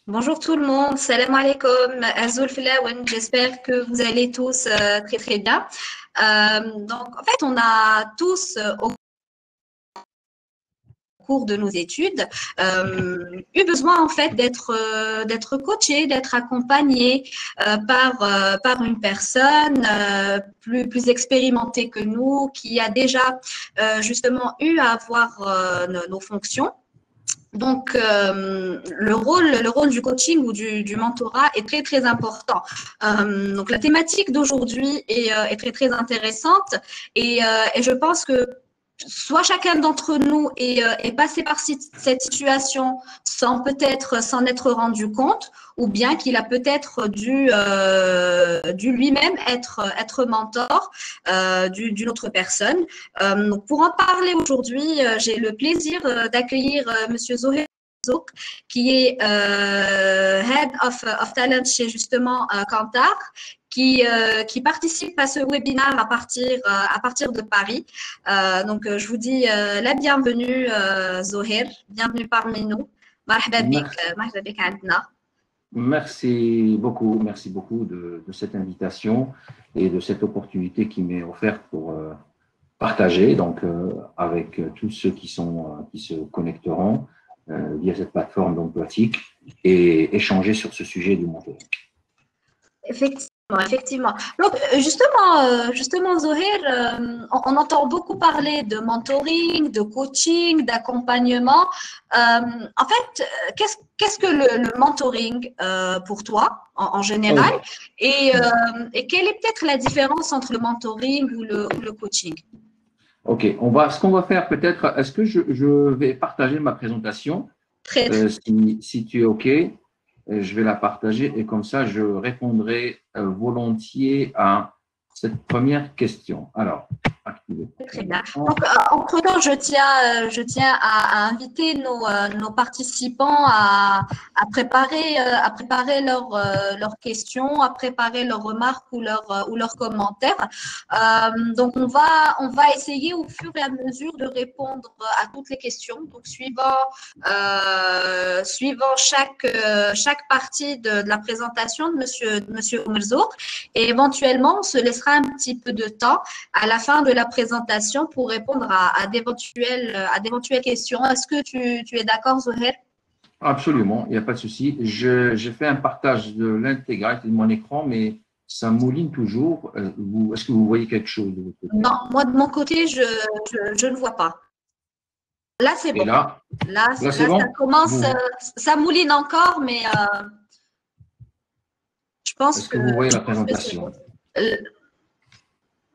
Bonjour tout le monde, salam alaikum, Azul Filawen, j'espère que vous allez tous très très bien. Donc en fait, on a tous au cours de nos études eu besoin en fait d'être coaché, d'être accompagné par une personne plus expérimentée que nous, qui a déjà justement eu à avoir nos fonctions. Donc, le rôle du coaching ou du mentorat est très, très important. Donc, la thématique d'aujourd'hui est très, très intéressante et je pense que soit chacun d'entre nous est passé par cette situation sans peut-être s'en être rendu compte, ou bien qu'il a peut-être dû lui-même être mentor d'une autre personne. Donc pour en parler aujourd'hui, j'ai le plaisir d'accueillir Monsieur Zohir Zouk, qui est Head of Talent chez justement Kantar, qui participe à ce webinaire à partir de Paris. Donc, je vous dis la bienvenue, Zohir. Bienvenue parmi nous. مرحبا بك Merci, مرحبا بك عندنا. merci beaucoup de cette invitation et de cette opportunité qui m'est offerte pour partager donc avec tous ceux qui se connecteront via cette plateforme donc pratique et échanger sur ce sujet du mentoring. Effectivement, effectivement. Donc, justement, Zohir, on entend beaucoup parler de mentoring, de coaching, d'accompagnement. En fait, qu'est-ce que le mentoring pour toi, en général, Ok, et quelle est peut-être la différence entre le mentoring ou le coaching? ok. Ce qu'on va faire peut-être, est-ce que je vais partager ma présentation Très, très si tu es ok. Je vais la partager et comme ça, je répondrai volontiers à cette première question. Alors, activer Très bien. l'écran. Donc, entre-temps, je tiens à inviter nos participants à préparer leurs questions, à préparer leurs remarques ou leurs commentaires. Donc, on va essayer au fur et à mesure de répondre à toutes les questions. Donc, suivant chaque partie de la présentation de Monsieur Omerzouk, et éventuellement, on se laissera un petit peu de temps à la fin de la présentation pour répondre à d'éventuelles questions. Est-ce que tu es d'accord, Zoher? Absolument, il n'y a pas de souci. J'ai fait un partage de l'intégralité de mon écran, mais ça mouline toujours. Est-ce que vous voyez quelque chose de votre côté? Non, moi de mon côté, je ne vois pas. Là, c'est Et bon. là, Là, là c'est là, ça bon? commence, ça mouline encore, mais je pense Est-ce que, que vous voyez je la pense que c'est bon. présentation? Euh,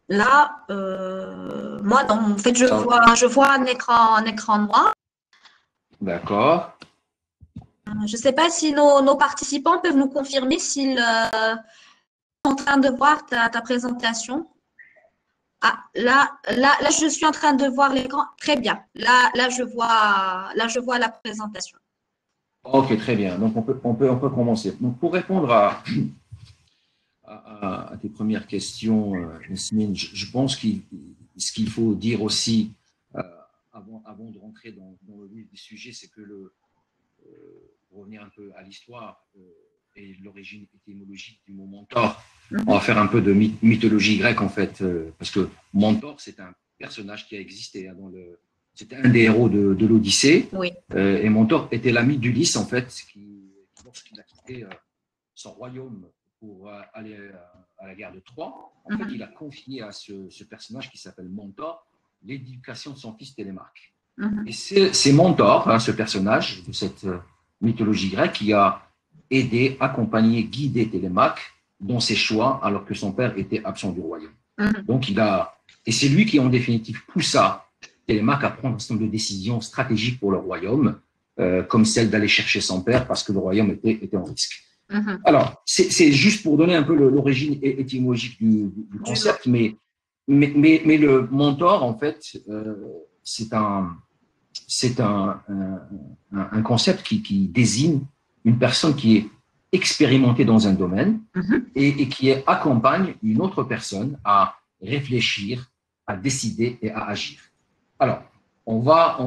Là, moi, non, en fait, Ça, je vois un écran noir. d'accord. Je ne sais pas si nos participants peuvent nous confirmer s'ils sont en train de voir ta présentation. Ah, là, je suis en train de voir l'écran. Très bien. Là, je vois la présentation. Ok, très bien. Donc, on peut commencer. Donc, pour répondre à tes premières questions, Yasmine, je pense ce qu'il faut dire aussi euh, avant de rentrer dans le vif du sujet, c'est que pour revenir un peu à l'histoire et l'origine étymologique du mot mentor, on va faire un peu de mythologie grecque en fait, parce que mentor, c'est un personnage qui a existé c'était un des héros de l'Odyssée, Oui. et Mentor était l'ami d'Ulysse en fait, lorsqu'il a quitté son royaume pour aller à la guerre de Troie, en fait, il a confié à ce personnage qui s'appelle Mentor l'éducation de son fils Télémaque. Et c'est Mentor, hein, ce personnage de cette mythologie grecque, qui a aidé, accompagné, guidé Télémaque dans ses choix alors que son père était absent du royaume. Donc, et c'est lui qui, en définitive, poussa Télémaque à prendre un certain nombre de décisions stratégiques pour le royaume, comme celle d'aller chercher son père parce que le royaume était en risque. Alors, c'est juste pour donner un peu l'origine étymologique du concept, mais le mentor, en fait, c'est un concept qui désigne une personne qui est expérimentée dans un domaine et qui accompagne une autre personne à réfléchir, à décider et à agir. Alors, on va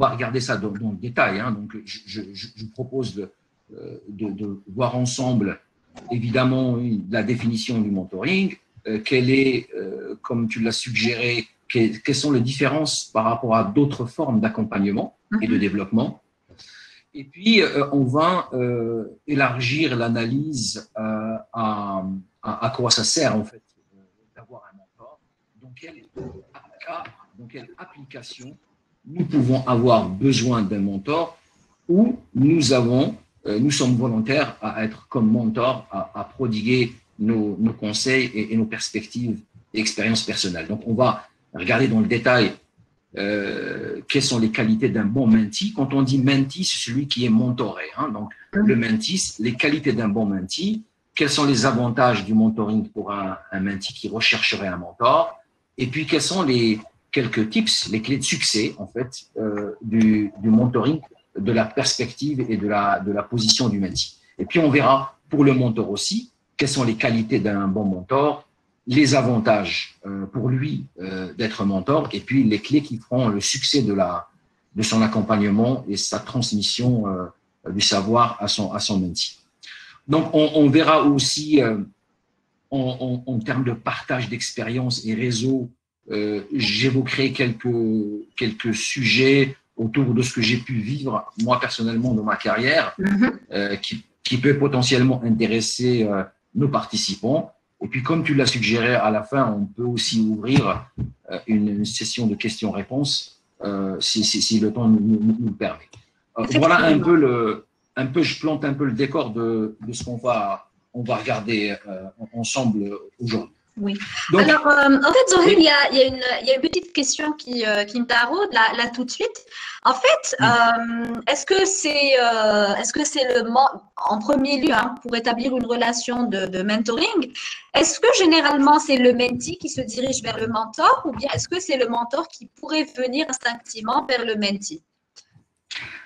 regarder ça dans le détail. Hein, donc, je vous propose de voir ensemble, évidemment, la définition du mentoring, quelle est, comme tu l'as suggéré, quelles sont les différences par rapport à d'autres formes d'accompagnement et de développement. Et puis, on va élargir l'analyse à quoi ça sert, en fait, d'avoir un mentor, dans quelle application nous pouvons avoir besoin d'un mentor, ou nous sommes volontaires à être comme mentor, à prodiguer nos conseils et nos perspectives et expériences personnelles. Donc, on va regarder dans le détail quelles sont les qualités d'un bon mentee. Quand on dit mentee, c'est celui qui est mentoré. Hein. Donc, le mentee, les qualités d'un bon mentee, quels sont les avantages du mentoring pour un mentee qui rechercherait un mentor, et puis quels sont les quelques tips, les clés de succès, en fait, du mentoring, de la perspective et de la position du mentee. Et puis, on verra pour le mentor aussi, quelles sont les qualités d'un bon mentor, les avantages pour lui d'être mentor, et puis les clés qui feront le succès de son accompagnement et sa transmission du savoir à son mentee. Donc, on verra aussi en termes de partage d'expérience et réseau, j'évoquerai quelques sujets autour de ce que j'ai pu vivre, moi personnellement, dans ma carrière, qui peut potentiellement intéresser nos participants. Et puis, comme tu l'as suggéré à la fin, on peut aussi ouvrir une session de questions-réponses si le temps nous le permet. Voilà un peu, je plante un peu le décor de ce qu'on va regarder ensemble aujourd'hui. Oui. Donc, alors, en fait, Zohel, il y a une petite question qui me taraude là tout de suite. En fait, est-ce que c'est en premier lieu, hein, pour établir une relation de mentoring, est-ce que généralement c'est le mentee qui se dirige vers le mentor, ou bien est-ce que c'est le mentor qui pourrait venir instinctivement vers le mentee?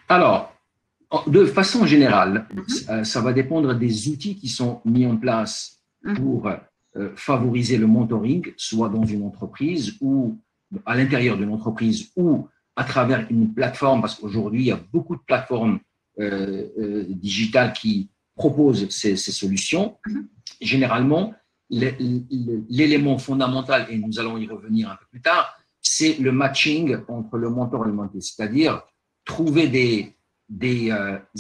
Alors, de façon générale, ça va dépendre des outils qui sont mis en place pour favoriser le mentoring, soit dans une entreprise ou à l'intérieur d'une entreprise ou à travers une plateforme, parce qu'aujourd'hui, il y a beaucoup de plateformes digitales qui proposent ces solutions. Généralement, l'élément fondamental, et nous allons y revenir un peu plus tard, c'est le matching entre le mentor et le mentee, c'est-à-dire trouver des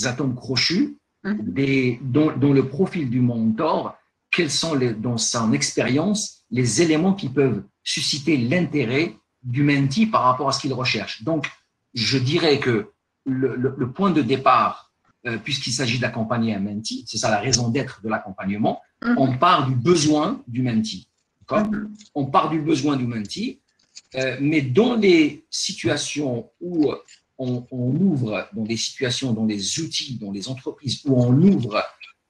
atomes crochus dont le profil du mentor, quels sont dans son expérience les éléments qui peuvent susciter l'intérêt du mentee par rapport à ce qu'il recherche. Donc, je dirais que le point de départ, puisqu'il s'agit d'accompagner un mentee, c'est ça la raison d'être de l'accompagnement, on part du besoin du mentee. On part du besoin du mentee, mais dans les situations où on ouvre, dans des situations, dans des outils, dans les entreprises où on ouvre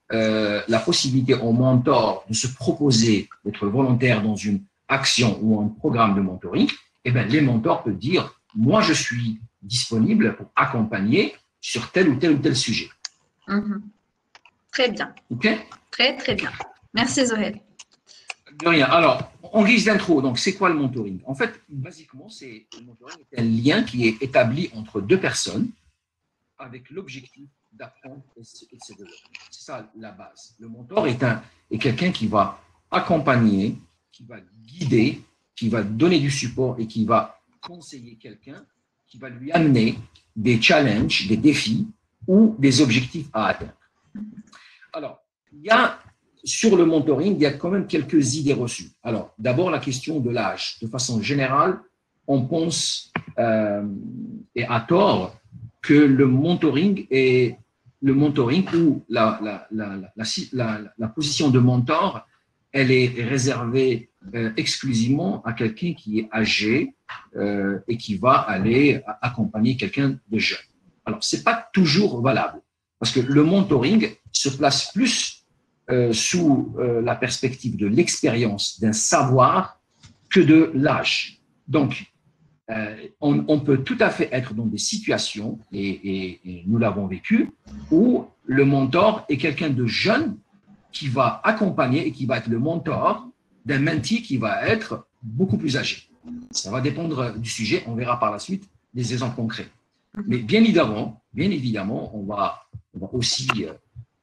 la possibilité au mentor de se proposer d'être volontaire dans une action ou un programme de mentoring, eh bien, les mentors peuvent dire « moi, je suis disponible pour accompagner sur tel ou tel sujet ». Très bien. OK ? Très, très bien. Merci, Zohel. De rien. Alors, en guise d'intro, donc c'est quoi le mentoring? En fait, basiquement, le mentoring est un lien qui est établi entre deux personnes avec l'objectif d'apprendre et de se développer. C'est ça la base. Le mentor est quelqu'un qui va accompagner, qui va guider, qui va donner du support et qui va conseiller quelqu'un, qui va lui amener des challenges, des défis ou des objectifs à atteindre. Alors, sur le mentoring, il y a quand même quelques idées reçues. Alors, d'abord, la question de l'âge. De façon générale, on pense, et à tort, que le mentoring ou la position de mentor, elle est réservée exclusivement à quelqu'un qui est âgé et qui va aller accompagner quelqu'un de jeune. Alors, ce n'est pas toujours valable, parce que le mentoring se place plus sous la perspective de l'expérience, d'un savoir, que de l'âge. Donc, on peut tout à fait être dans des situations, et nous l'avons vécu, où le mentor est quelqu'un de jeune qui va accompagner et qui va être le mentor d'un mentee qui va être beaucoup plus âgé. Ça va dépendre du sujet, on verra par la suite des exemples concrets. Mais bien évidemment, on va aussi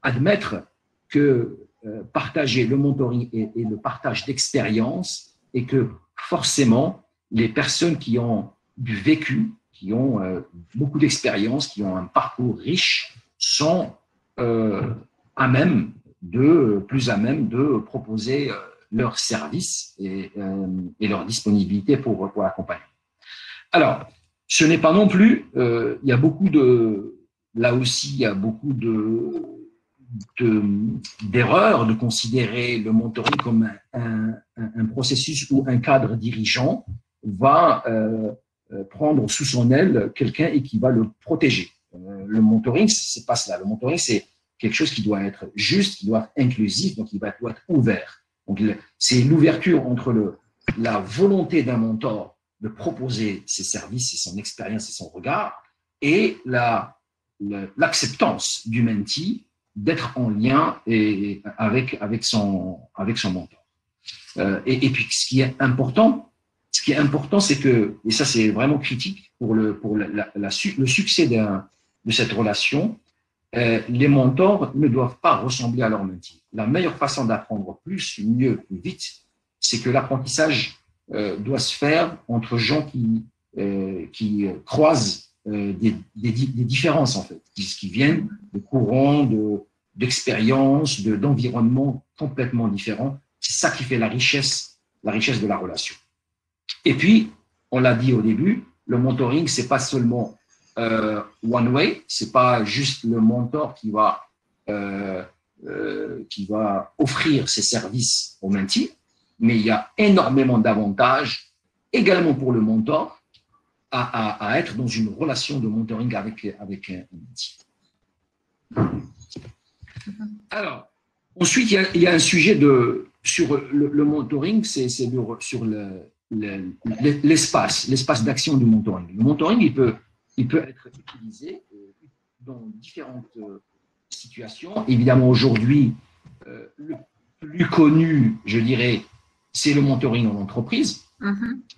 admettre que partager le mentoring et le partage d'expérience, et que forcément, les personnes qui ont du vécu, qui ont beaucoup d'expérience, qui ont un parcours riche, sont plus à même de proposer leurs services et leur disponibilité pour accompagner. Alors, ce n'est pas non plus, il y a beaucoup là aussi, il y a beaucoup d'erreurs de considérer le mentoring comme un processus où un cadre dirigeant va prendre sous son aile quelqu'un et qui va le protéger. Le mentoring, c'est pas cela. Le mentoring, c'est quelque chose qui doit être juste, qui doit être inclusif, donc il doit être ouvert. Donc, c'est l'ouverture entre la volonté d'un mentor de proposer ses services et son expérience et son regard, et l'acceptance du mentee d'être en lien avec son mentor. Et puis, ce qui est important, c'est que, et ça c'est vraiment critique pour le succès de cette relation, les mentors ne doivent pas ressembler à leur mentee. La meilleure façon d'apprendre plus, mieux, plus vite, c'est que l'apprentissage doit se faire entre gens qui croisent des différences, en fait, qui viennent de courants, d'expériences, d'environnements complètement différents. C'est ça qui fait la richesse de la relation. Et puis, on l'a dit au début, le mentoring, c'est pas seulement one way, c'est pas juste le mentor qui va offrir ses services au mentee, mais il y a énormément d'avantages également pour le mentor à être dans une relation de mentoring avec un mentee. Alors, ensuite, il y a un sujet sur le mentoring, c'est sur l'espace d'action du mentoring. Le mentoring, il peut être utilisé dans différentes situations. Évidemment, aujourd'hui, le plus connu, je dirais, c'est le mentoring en entreprise.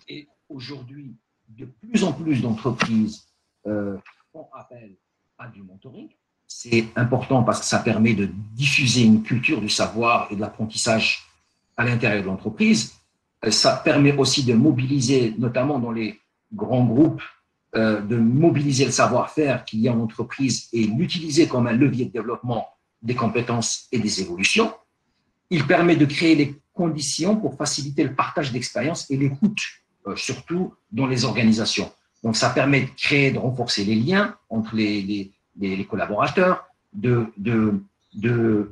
Et aujourd'hui, de plus en plus d'entreprises font appel à du mentoring. C'est important parce que ça permet de diffuser une culture du savoir et de l'apprentissage à l'intérieur de l'entreprise. Ça permet aussi de mobiliser, notamment dans les grands groupes, de mobiliser le savoir-faire qu'il y a en entreprise et l'utiliser comme un levier de développement des compétences et des évolutions. Il permet de créer les conditions pour faciliter le partage d'expériences et l'écoute, surtout dans les organisations. Donc, ça permet de créer, de renforcer les liens entre les collaborateurs, de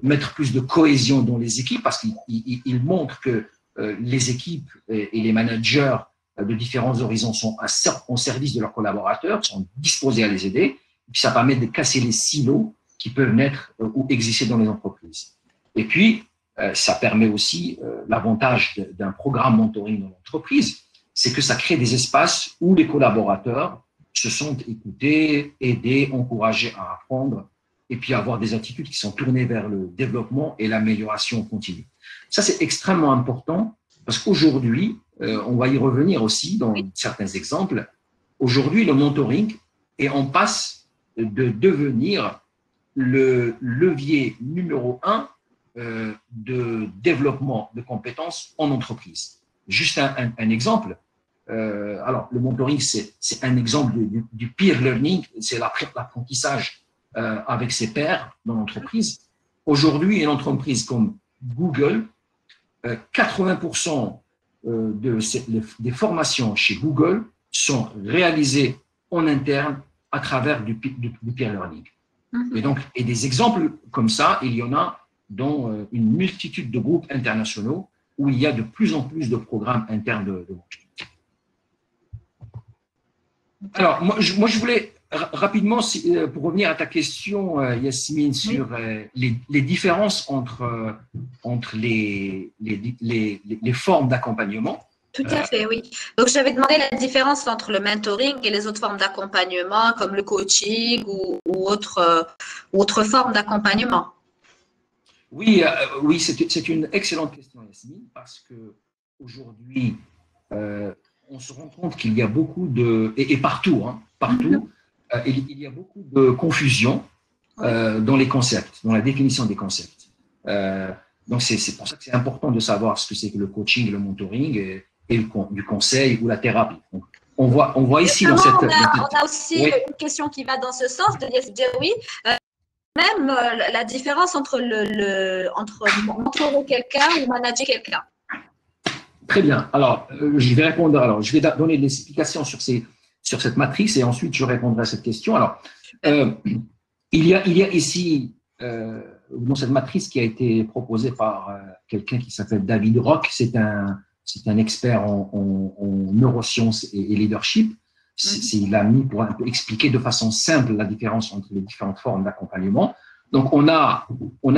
mettre plus de cohésion dans les équipes, parce qu'il montre que les équipes et les managers de différents horizons sont en service de leurs collaborateurs, sont disposés à les aider. Et puis ça permet de casser les silos qui peuvent naître ou exister dans les entreprises. Et puis, ça permet aussi l'avantage d'un programme mentoring dans l'entreprise, c'est que ça crée des espaces où les collaborateurs se sont écoutés, aidés, encouragés à apprendre et puis avoir des attitudes qui sont tournées vers le développement et l'amélioration continue. Ça, c'est extrêmement important parce qu'aujourd'hui, on va y revenir aussi dans certains exemples. Aujourd'hui, le mentoring est en passe de devenir le levier numéro 1 de développement de compétences en entreprise. Juste un exemple. Alors, le mentoring, c'est un exemple du peer learning, c'est l'apprentissage avec ses pairs dans l'entreprise. Aujourd'hui, une entreprise comme Google, 80% des formations chez Google sont réalisées en interne à travers du peer learning. Et des exemples comme ça, il y en a dans une multitude de groupes internationaux où il y a de plus en plus de programmes internes de mentoring. Alors, moi, je voulais rapidement, pour revenir à ta question, Yasmine, sur les différences entre les formes d'accompagnement. Tout à fait, oui. Donc, j'avais demandé la différence entre le mentoring et les autres formes d'accompagnement, comme le coaching ou autre forme d'accompagnement. Oui, c'est une excellente question, Yasmine, parce qu'aujourd'hui, on se rend compte qu'il y a beaucoup et partout, il y a beaucoup de confusion dans les concepts, dans la définition des concepts. Donc, c'est pour ça que c'est important de savoir ce que c'est que le coaching, le mentoring et du conseil ou la thérapie. Donc, on voit ici dans cette… On a aussi une question qui va dans ce sens de dire oui. Même la différence entre mentorer quelqu'un ou manager quelqu'un. Très bien. Alors, je vais répondre. Alors, je vais donner des explications sur cette matrice et ensuite je répondrai à cette question. Alors, il y a ici dans cette matrice qui a été proposée par quelqu'un qui s'appelle David Rock. C'est un expert en neurosciences et leadership. Il a mis pour un peu expliquer de façon simple la différence entre les différentes formes d'accompagnement. Donc, on a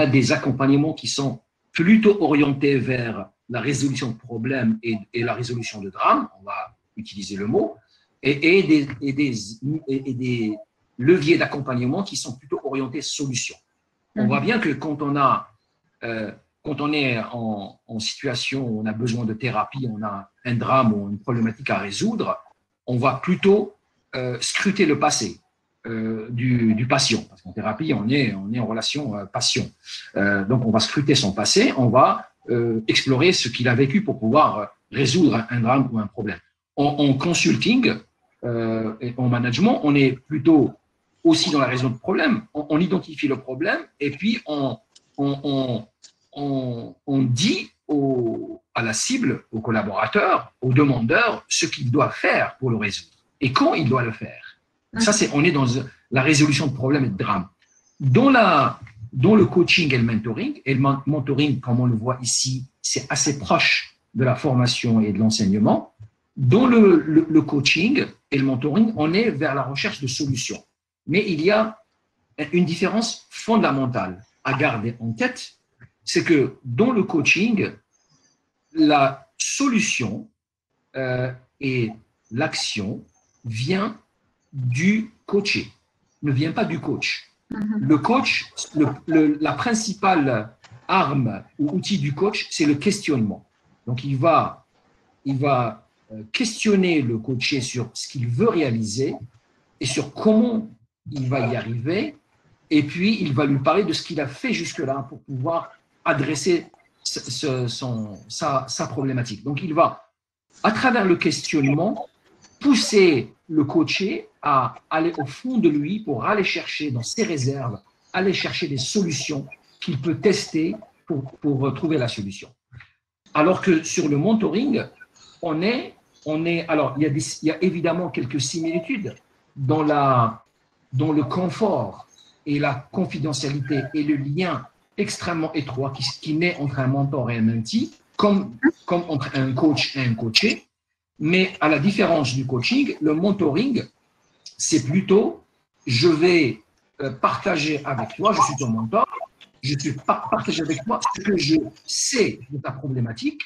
des accompagnements qui sont plutôt orientés vers la résolution de problèmes et la résolution de drames, on va utiliser le mot, et des leviers d'accompagnement qui sont plutôt orientés solutions. On voit bien que quand on est en situation où on a besoin de thérapie, on a un drame ou une problématique à résoudre, on va plutôt scruter le passé du patient. Parce qu'en thérapie, on est en relation patient. Donc, on va scruter son passé, on va explorer ce qu'il a vécu pour pouvoir résoudre un drame ou un problème. En consulting et en management, on est plutôt aussi dans la résolution de problèmes. On identifie le problème et puis on dit à la cible, au collaborateur, au demandeur, ce qu'il doit faire pour le résoudre et quand il doit le faire. Ça, on est dans la résolution de problèmes et de drames. Dans le coaching et le mentoring, comme on le voit ici, c'est assez proche de la formation et de l'enseignement. Dans le coaching et le mentoring, on est vers la recherche de solutions. Mais il y a une différence fondamentale à garder en tête, c'est que dans le coaching, la solution et l'action vient du coaché, ne vient pas du coach. Le coach, la principale arme ou outil du coach, c'est le questionnement. Donc, il va questionner le coaché sur ce qu'il veut réaliser et sur comment il va y arriver. Et puis, il va lui parler de ce qu'il a fait jusque-là pour pouvoir adresser sa problématique. Donc, il va, à travers le questionnement, pousser le coaché à aller au fond de lui pour aller chercher dans ses réserves, aller chercher des solutions qu'il peut tester pour trouver la solution. Alors que sur le mentoring, alors il y a évidemment quelques similitudes dans le confort et la confidentialité et le lien extrêmement étroit qui naît entre un mentor et un mentee, comme entre un coach et un coaché. Mais à la différence du coaching, le mentoring, c'est plutôt je vais partager avec toi, je suis ton mentor, je vais partager avec toi ce que je sais de ta problématique,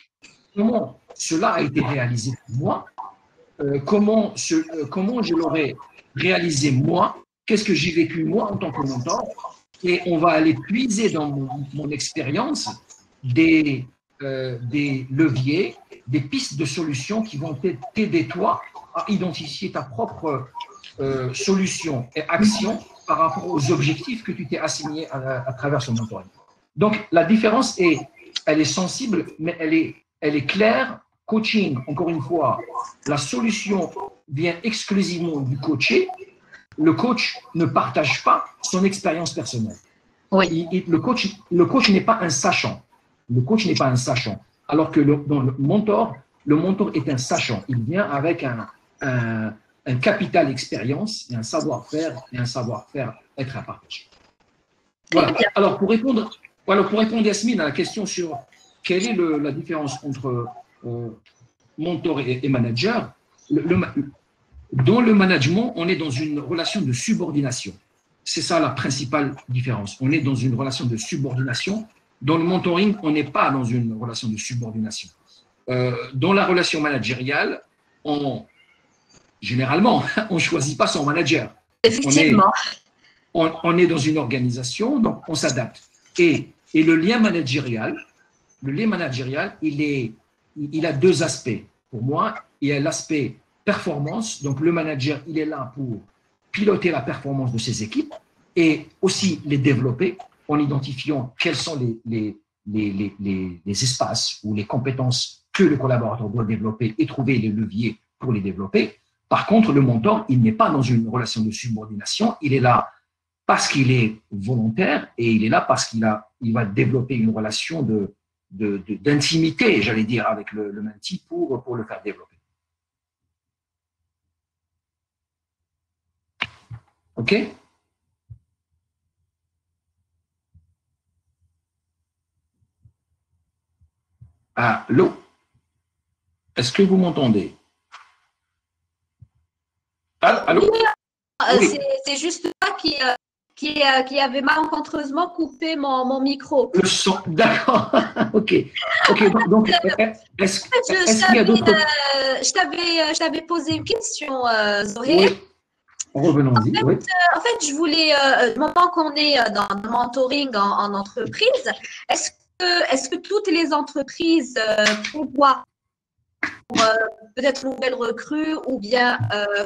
comment cela a été réalisé pour moi, comment je l'aurais réalisé moi, qu'est-ce que j'ai vécu moi en tant que mentor, et on va aller puiser dans mon expérience des leviers, des pistes de solutions qui vont t'aider toi à identifier ta propre solution et action par rapport aux objectifs que tu t'es assignés à travers ce mentoring. Donc, la différence elle est sensible, mais elle est claire. Coaching, encore une fois, la solution vient exclusivement du coaché. Le coach ne partage pas son expérience personnelle. Oui. Le coach n'est pas un sachant. Le coach n'est pas un sachant. Alors que dans le mentor est un sachant. Il vient avec un capital expérience et un savoir-faire être à partager. Voilà. Alors, pour répondre, Yasmine, à la question sur quelle est la différence entre mentor et manager, dans le management, on est dans une relation de subordination. C'est ça la principale différence. On est dans une relation de subordination. Dans le mentoring, on n'est pas dans une relation de subordination. Dans la relation managériale, généralement, on ne choisit pas son manager. Effectivement. On est dans une organisation, donc on s'adapte. Et le lien managérial, il a deux aspects. Pour moi, il y a l'aspect performance. Donc, le manager, il est là pour piloter la performance de ses équipes. et aussi les développer en identifiant quels sont les espaces ou les compétences que le collaborateur doit développer et trouver les leviers pour les développer. Par contre, le mentor, il n'est pas dans une relation de subordination, il est là parce qu'il est volontaire et il est là parce il va développer une relation d'intimité, j'allais dire, avec le mentee pour le faire développer. OK? Allô? Est-ce que vous m'entendez? Allô? Oui. C'est juste toi qui avait malencontreusement coupé mon micro. Le son, d'accord. OK. Donc, est-ce qu'il y a d'autres… Je t'avais posé une question, Zoé. Oui. Revenons-y. En fait, je voulais, du moment qu'on est dans le mentoring en entreprise, est-ce que toutes les entreprises prévoient pour peut-être une nouvelle recrue ou bien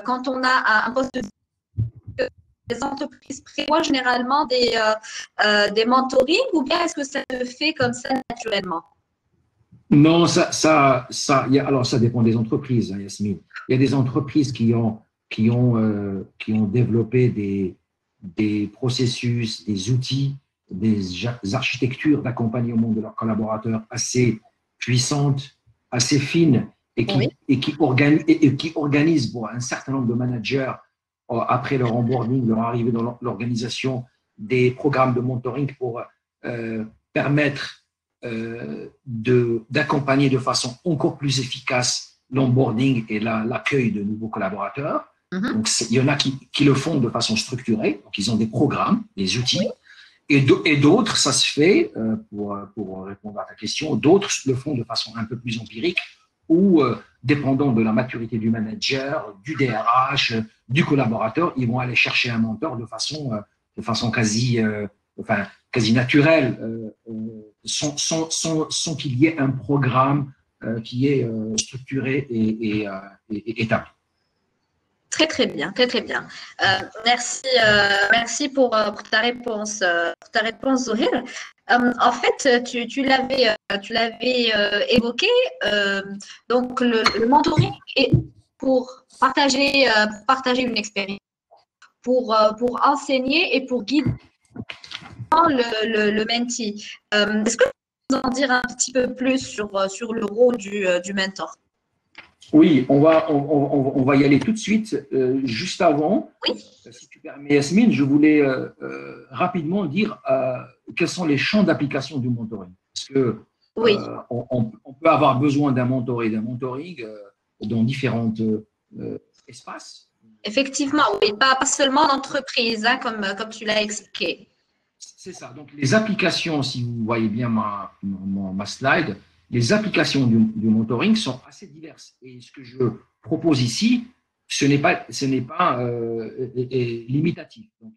quand on a un poste de les entreprises prévoient généralement des mentorings ou bien est-ce que ça se fait comme ça naturellement? Non, alors ça dépend des entreprises, hein, Yasmine. Il y a des entreprises qui ont développé des processus, des outils, des architectures d'accompagnement de leurs collaborateurs assez puissantes, assez fines et qui organisent pour un certain nombre de managers après leur onboarding, leur arrivée dans l'organisation, des programmes de mentoring pour permettre d'accompagner de façon encore plus efficace l'onboarding et l'accueil de nouveaux collaborateurs. Donc, il y en a qui le font de façon structurée, donc ils ont des programmes, des outils, et d'autres, ça se fait, pour répondre à ta question, d'autres le font de façon un peu plus empirique, ou dépendant de la maturité du manager, du DRH, du collaborateur, ils vont aller chercher un mentor de façon quasi naturelle, sans qu'il y ait un programme qui est structuré et établi. Très, très bien, très, très bien. Merci pour ta réponse, Zohir. En fait, tu l'avais évoqué, donc le mentoring est pour partager une expérience, pour enseigner et pour guider le mentee. Est-ce que tu peux nous en dire un petit peu plus sur le rôle du mentor? Oui, on va y aller tout de suite. Juste avant, si tu permets, Yasmine, je voulais rapidement dire quels sont les champs d'application du mentoring. Parce que on peut avoir besoin d'un mentor et d'un mentoring dans différents espaces. Effectivement, oui, pas seulement l'entreprise, hein, comme tu l'as expliqué. C'est ça. Donc, les applications, si vous voyez bien ma slide, les applications du mentoring sont assez diverses. Et ce que je propose ici, ce n'est pas limitatif. Donc,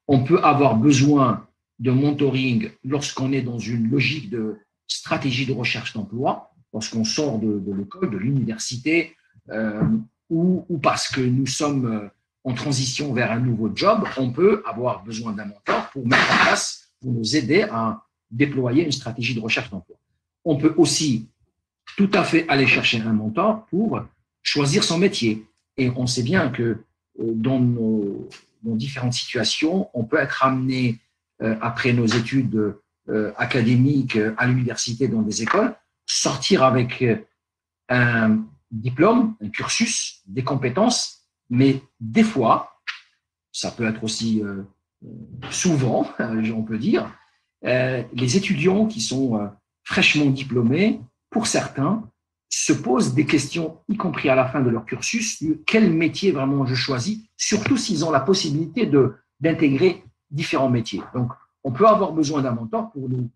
on peut avoir besoin de mentoring lorsqu'on est dans une logique de stratégie de recherche d'emploi, lorsqu'on sort de l'école, de l'université, ou parce que nous sommes en transition vers un nouveau job, on peut avoir besoin d'un mentor pour mettre en place, pour nous aider à déployer une stratégie de recherche d'emploi. On peut aussi tout à fait aller chercher un mentor pour choisir son métier. Et on sait bien que dans différentes situations, on peut être amené, après nos études académiques à l'université, dans des écoles, sortir avec un diplôme, un cursus, des compétences, mais des fois, ça peut être aussi souvent, on peut dire, les étudiants qui sont fraîchement diplômés, pour certains, se posent des questions, y compris à la fin de leur cursus, quel métier vraiment je choisis, surtout s'ils ont la possibilité d'intégrer différents métiers. Donc, on peut avoir besoin d'un mentor pour nous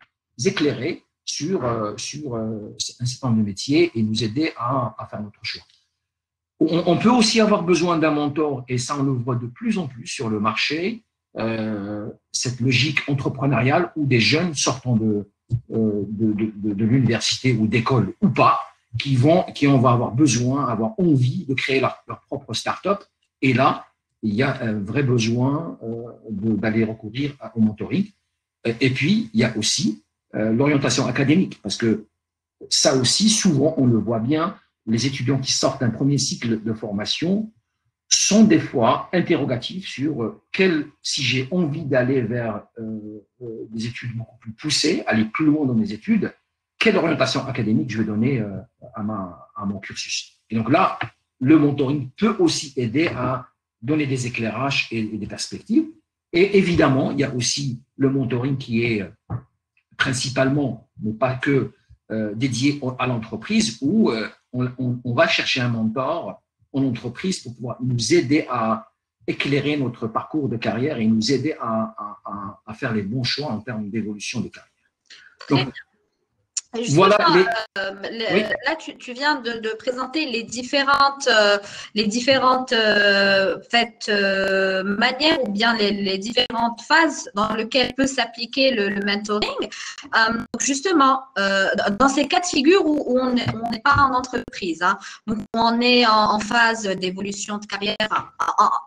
éclairer sur un certain nombre de métiers et nous aider à faire notre choix. On peut aussi avoir besoin d'un mentor, et ça on ouvre de plus en plus sur le marché, cette logique entrepreneuriale où des jeunes sortant de l'université ou d'école ou pas, qui vont avoir besoin, avoir envie de créer leur propre start-up. Et là, il y a un vrai besoin d'aller recourir au mentoring. Et puis, il y a aussi l'orientation académique, parce que ça aussi, souvent, on le voit bien, les étudiants qui sortent d'un premier cycle de formation sont des fois interrogatifs sur si j'ai envie d'aller vers des études beaucoup plus poussées, aller plus loin dans mes études, quelle orientation académique je vais donner à mon cursus. Et donc là, le mentoring peut aussi aider à donner des éclairages et des perspectives. Et évidemment, il y a aussi le mentoring qui est principalement, mais pas que, dédié à l'entreprise, où on va chercher un mentor en entreprise pour pouvoir nous aider à éclairer notre parcours de carrière et nous aider à faire les bons choix en termes d'évolution de carrière. Donc, voilà. Oui. Là, tu viens de présenter les différentes manières ou bien les différentes phases dans lesquelles peut s'appliquer le mentoring. Donc justement, dans ces cas de figure où on n'est pas en entreprise, hein, donc on est en phase d'évolution de carrière,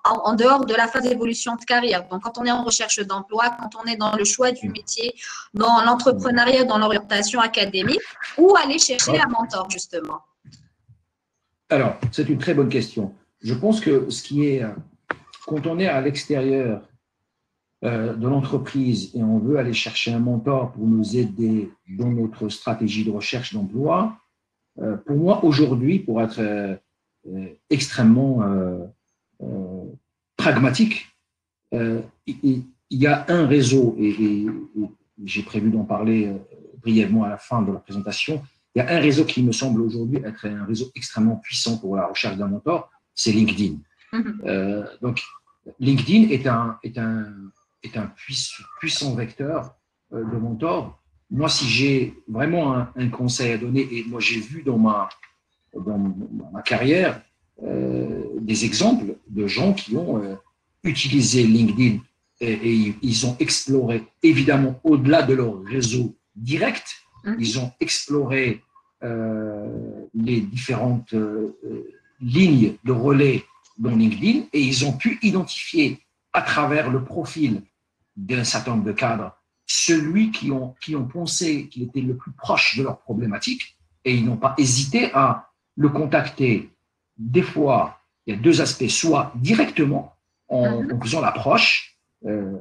en dehors de la phase d'évolution de carrière. Donc quand on est en recherche d'emploi, quand on est dans le choix du métier, dans l'entrepreneuriat, dans l'orientation académique, ou aller chercher un mentor, justement? Alors, c'est une très bonne question. Je pense que quand on est à l'extérieur de l'entreprise et on veut aller chercher un mentor pour nous aider dans notre stratégie de recherche d'emploi, pour moi, aujourd'hui, pour être extrêmement pragmatique, il y a un réseau, et j'ai prévu d'en parler brièvement à la fin de la présentation. Il y a un réseau qui me semble aujourd'hui être un réseau extrêmement puissant pour la recherche d'un mentor, c'est LinkedIn. Donc, LinkedIn est un puissant vecteur de mentor. Moi, si j'ai vraiment un conseil à donner, et moi j'ai vu dans ma carrière des exemples de gens qui ont utilisé LinkedIn et ils ont exploré, évidemment, au-delà de leur réseau direct, ils ont exploré les différentes lignes de relais dans LinkedIn et ils ont pu identifier à travers le profil d'un certain nombre de cadres celui qui ont pensé qu'il était le plus proche de leur problématique et ils n'ont pas hésité à le contacter. Des fois, il y a deux aspects, soit directement en faisant l'approche.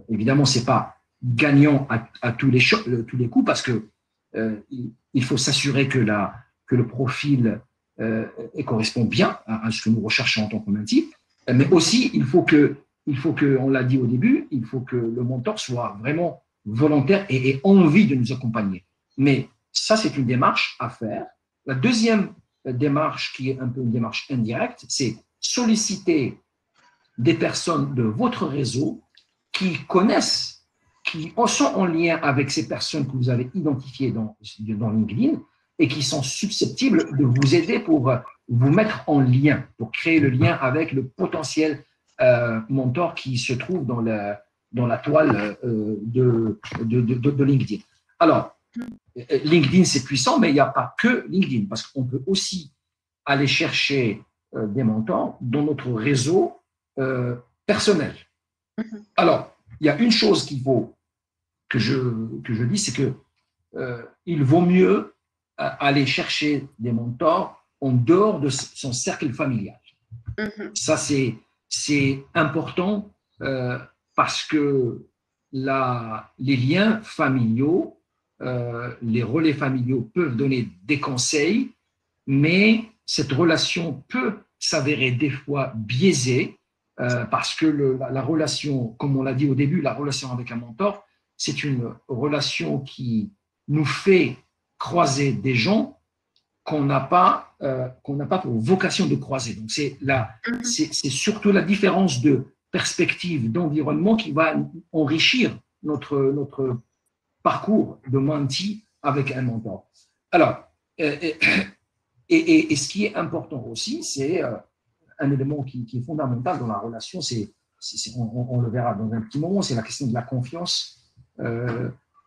Évidemment, ce n'est pas gagnant à tous les coups parce que il faut s'assurer que le profil correspond bien à ce que nous recherchons en tant que type, mais aussi il faut que, on l'a dit au début, il faut que le mentor soit vraiment volontaire et ait envie de nous accompagner. Mais ça, c'est une démarche à faire. La deuxième démarche, qui est un peu une démarche indirecte, c'est solliciter des personnes de votre réseau qui connaissent, qui sont en lien avec ces personnes que vous avez identifiées dans LinkedIn et qui sont susceptibles de vous aider pour vous mettre en lien, pour créer le lien avec le potentiel mentor qui se trouve dans la toile de LinkedIn. Alors, LinkedIn, c'est puissant, mais il n'y a pas que LinkedIn, parce qu'on peut aussi aller chercher des mentors dans notre réseau personnel. Alors, il y a une chose qu'il faut que je dis, c'est que il vaut mieux aller chercher des mentors en dehors de son cercle familial. Ça, c'est important parce que les liens familiaux, les relais familiaux peuvent donner des conseils, mais cette relation peut s'avérer des fois biaisée parce que la relation, comme on l'a dit au début, la relation avec un mentor, c'est une relation qui nous fait croiser des gens qu'on n'a pas pour vocation de croiser. Donc, c'est surtout la différence de perspective, d'environnement qui va enrichir notre parcours de mentee avec un mentor. Alors, et ce qui est important aussi, c'est un élément qui est fondamental dans la relation, on le verra dans un petit moment, c'est la question de la confiance,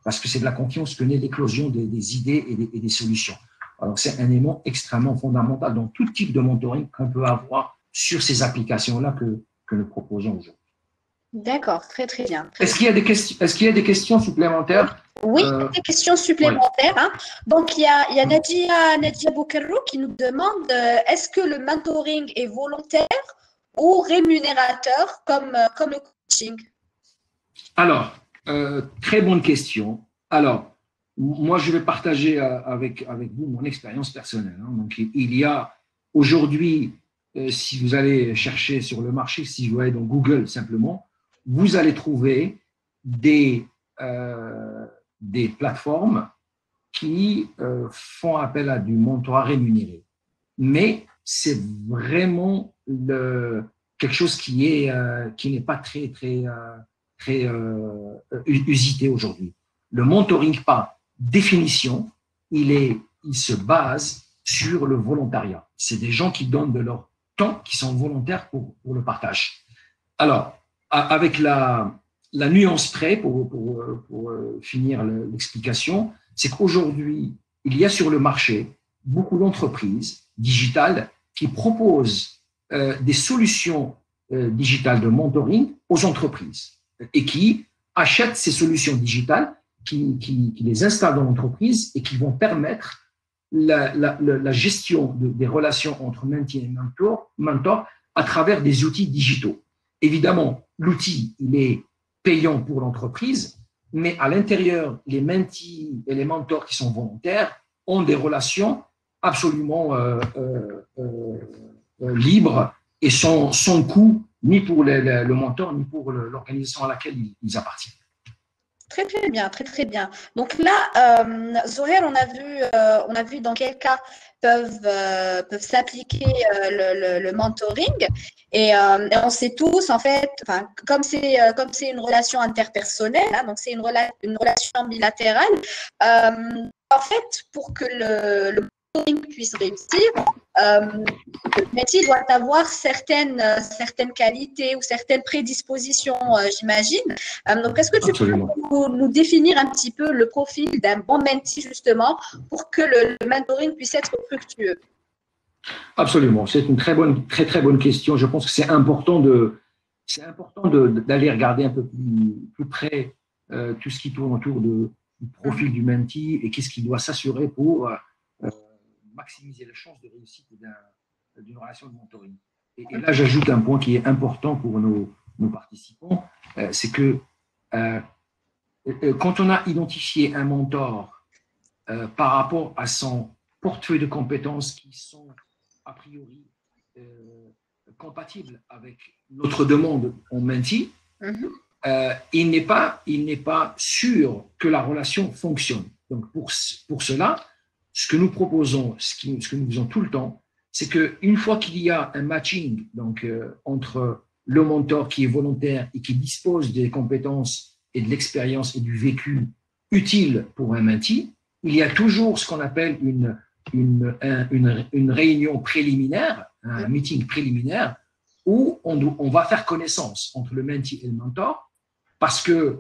parce que c'est de la confiance que naît l'éclosion des idées et des solutions. Alors, c'est un élément extrêmement fondamental dans tout type de mentoring qu'on peut avoir sur ces applications-là que que nous proposons aujourd'hui. D'accord, très très bien. Est-ce qu'il y a des questions supplémentaires? Oui, des questions supplémentaires. Hein. Donc, il y a Nadia Boukerou qui nous demande est-ce que le mentoring est volontaire ou rémunérateur comme le coaching? Alors, très bonne question. Alors, moi, je vais partager avec vous mon expérience personnelle. Hein. Donc, il y a aujourd'hui, si vous allez chercher sur le marché, si vous allez dans Google simplement, vous allez trouver des plateformes qui font appel à du mentorat rémunéré. Mais c'est vraiment quelque chose qui n'est pas très usité aujourd'hui. Le mentoring, par définition, il se base sur le volontariat. C'est des gens qui donnent de leur temps, qui sont volontaires pour le partage. Alors, avec la nuance près, pour finir l'explication, c'est qu'aujourd'hui, il y a sur le marché beaucoup d'entreprises digitales qui proposent des solutions digitales de mentoring aux entreprises et qui achètent ces solutions digitales, qui les installent dans l'entreprise et qui vont permettre la gestion des relations entre mentee et mentor à travers des outils digitaux. Évidemment, l'outil, il est payant pour l'entreprise, mais à l'intérieur, les mentees et les mentors qui sont volontaires ont des relations absolument libres et sans coût, ni pour le mentor, ni pour l'organisation à laquelle ils appartiennent. Très, très bien, très, très bien. Donc là, Zoher, on a vu dans quel cas peuvent s'appliquer le mentoring. Et on sait tous, en fait, comme c'est une relation interpersonnelle, hein, donc c'est une relation bilatérale, en fait, pour que le mentoring puisse réussir, le métier doit avoir certaines qualités ou certaines prédispositions, j'imagine. Donc, est-ce que tu peux nous définir un petit peu le profil d'un bon mentee, justement, pour que le mentoring puisse être fructueux? Absolument. C'est une très bonne question. Je pense que c'est important d'aller regarder un peu plus près tout ce qui tourne autour du profil du mentee et qu'est-ce qu'il doit s'assurer pour maximiser les chances de réussite d'une relation de mentoring. Et là, j'ajoute un point qui est important pour nos participants, c'est que quand on a identifié un mentor par rapport à son portefeuille de compétences qui sont a priori compatibles avec notre demande en mentee, il n'est pas sûr que la relation fonctionne. Donc, pour cela, ce que nous proposons, ce que nous faisons tout le temps, c'est qu'une fois qu'il y a un matching entre le mentor qui est volontaire et qui dispose des compétences et de l'expérience et du vécu utiles pour un mentee, il y a toujours ce qu'on appelle une réunion préliminaire, un meeting préliminaire, où on va faire connaissance entre le mentee et le mentor, parce que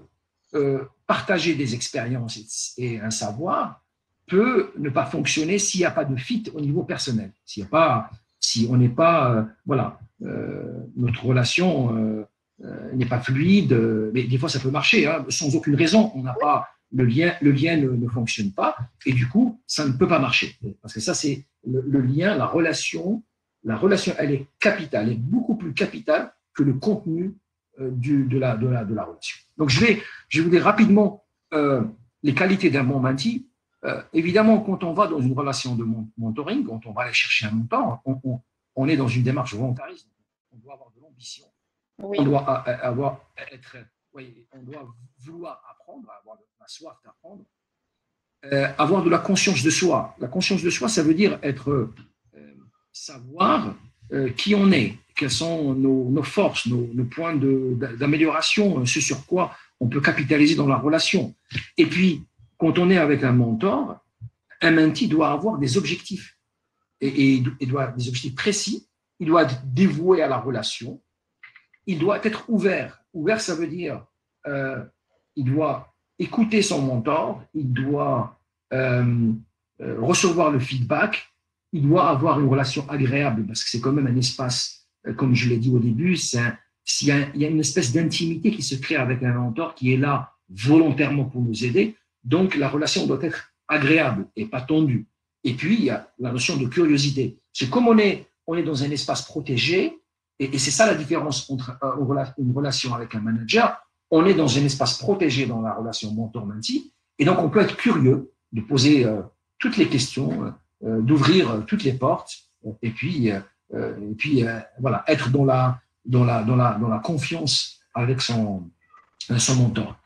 partager des expériences et un savoir peut ne pas fonctionner s'il n'y a pas de fit au niveau personnel. Si on n'est pas, notre relation n'est pas fluide, mais des fois ça peut marcher, hein, sans aucune raison. On n'a pas le lien ne fonctionne pas, et du coup ça ne peut pas marcher. Parce que ça c'est le lien, la relation, elle est capitale, elle est beaucoup plus capitale que le contenu de la relation. Donc je vais vous dire rapidement les qualités d'un bon mentee. Évidemment, quand on va dans une relation de mentoring, quand on va aller chercher un mentor, on est dans une démarche volontariste. On doit avoir de l'ambition. Oui. On doit vouloir apprendre, avoir la soif d'apprendre, avoir de la conscience de soi. La conscience de soi, ça veut dire savoir qui on est, quelles sont nos forces, nos points d'amélioration, ce sur quoi on peut capitaliser dans la relation. Et puis, quand on est avec un mentor, un mentee doit avoir des objectifs, et doit des objectifs précis. Il doit être dévoué à la relation. Il doit être ouvert. Ouvert, ça veut dire il doit écouter son mentor, il doit recevoir le feedback, il doit avoir une relation agréable, parce que c'est quand même un espace, comme je l'ai dit au début, c'est il y a une espèce d'intimité qui se crée avec un mentor qui est là volontairement pour nous aider. Donc, la relation doit être agréable et pas tendue. Et puis, il y a la notion de curiosité. C'est comme on est dans un espace protégé, et c'est ça la différence entre une relation avec un manager. On est dans un espace protégé dans la relation mentor-mentee, et donc on peut être curieux de poser toutes les questions, d'ouvrir toutes les portes, et puis voilà, être dans la confiance avec son mentor.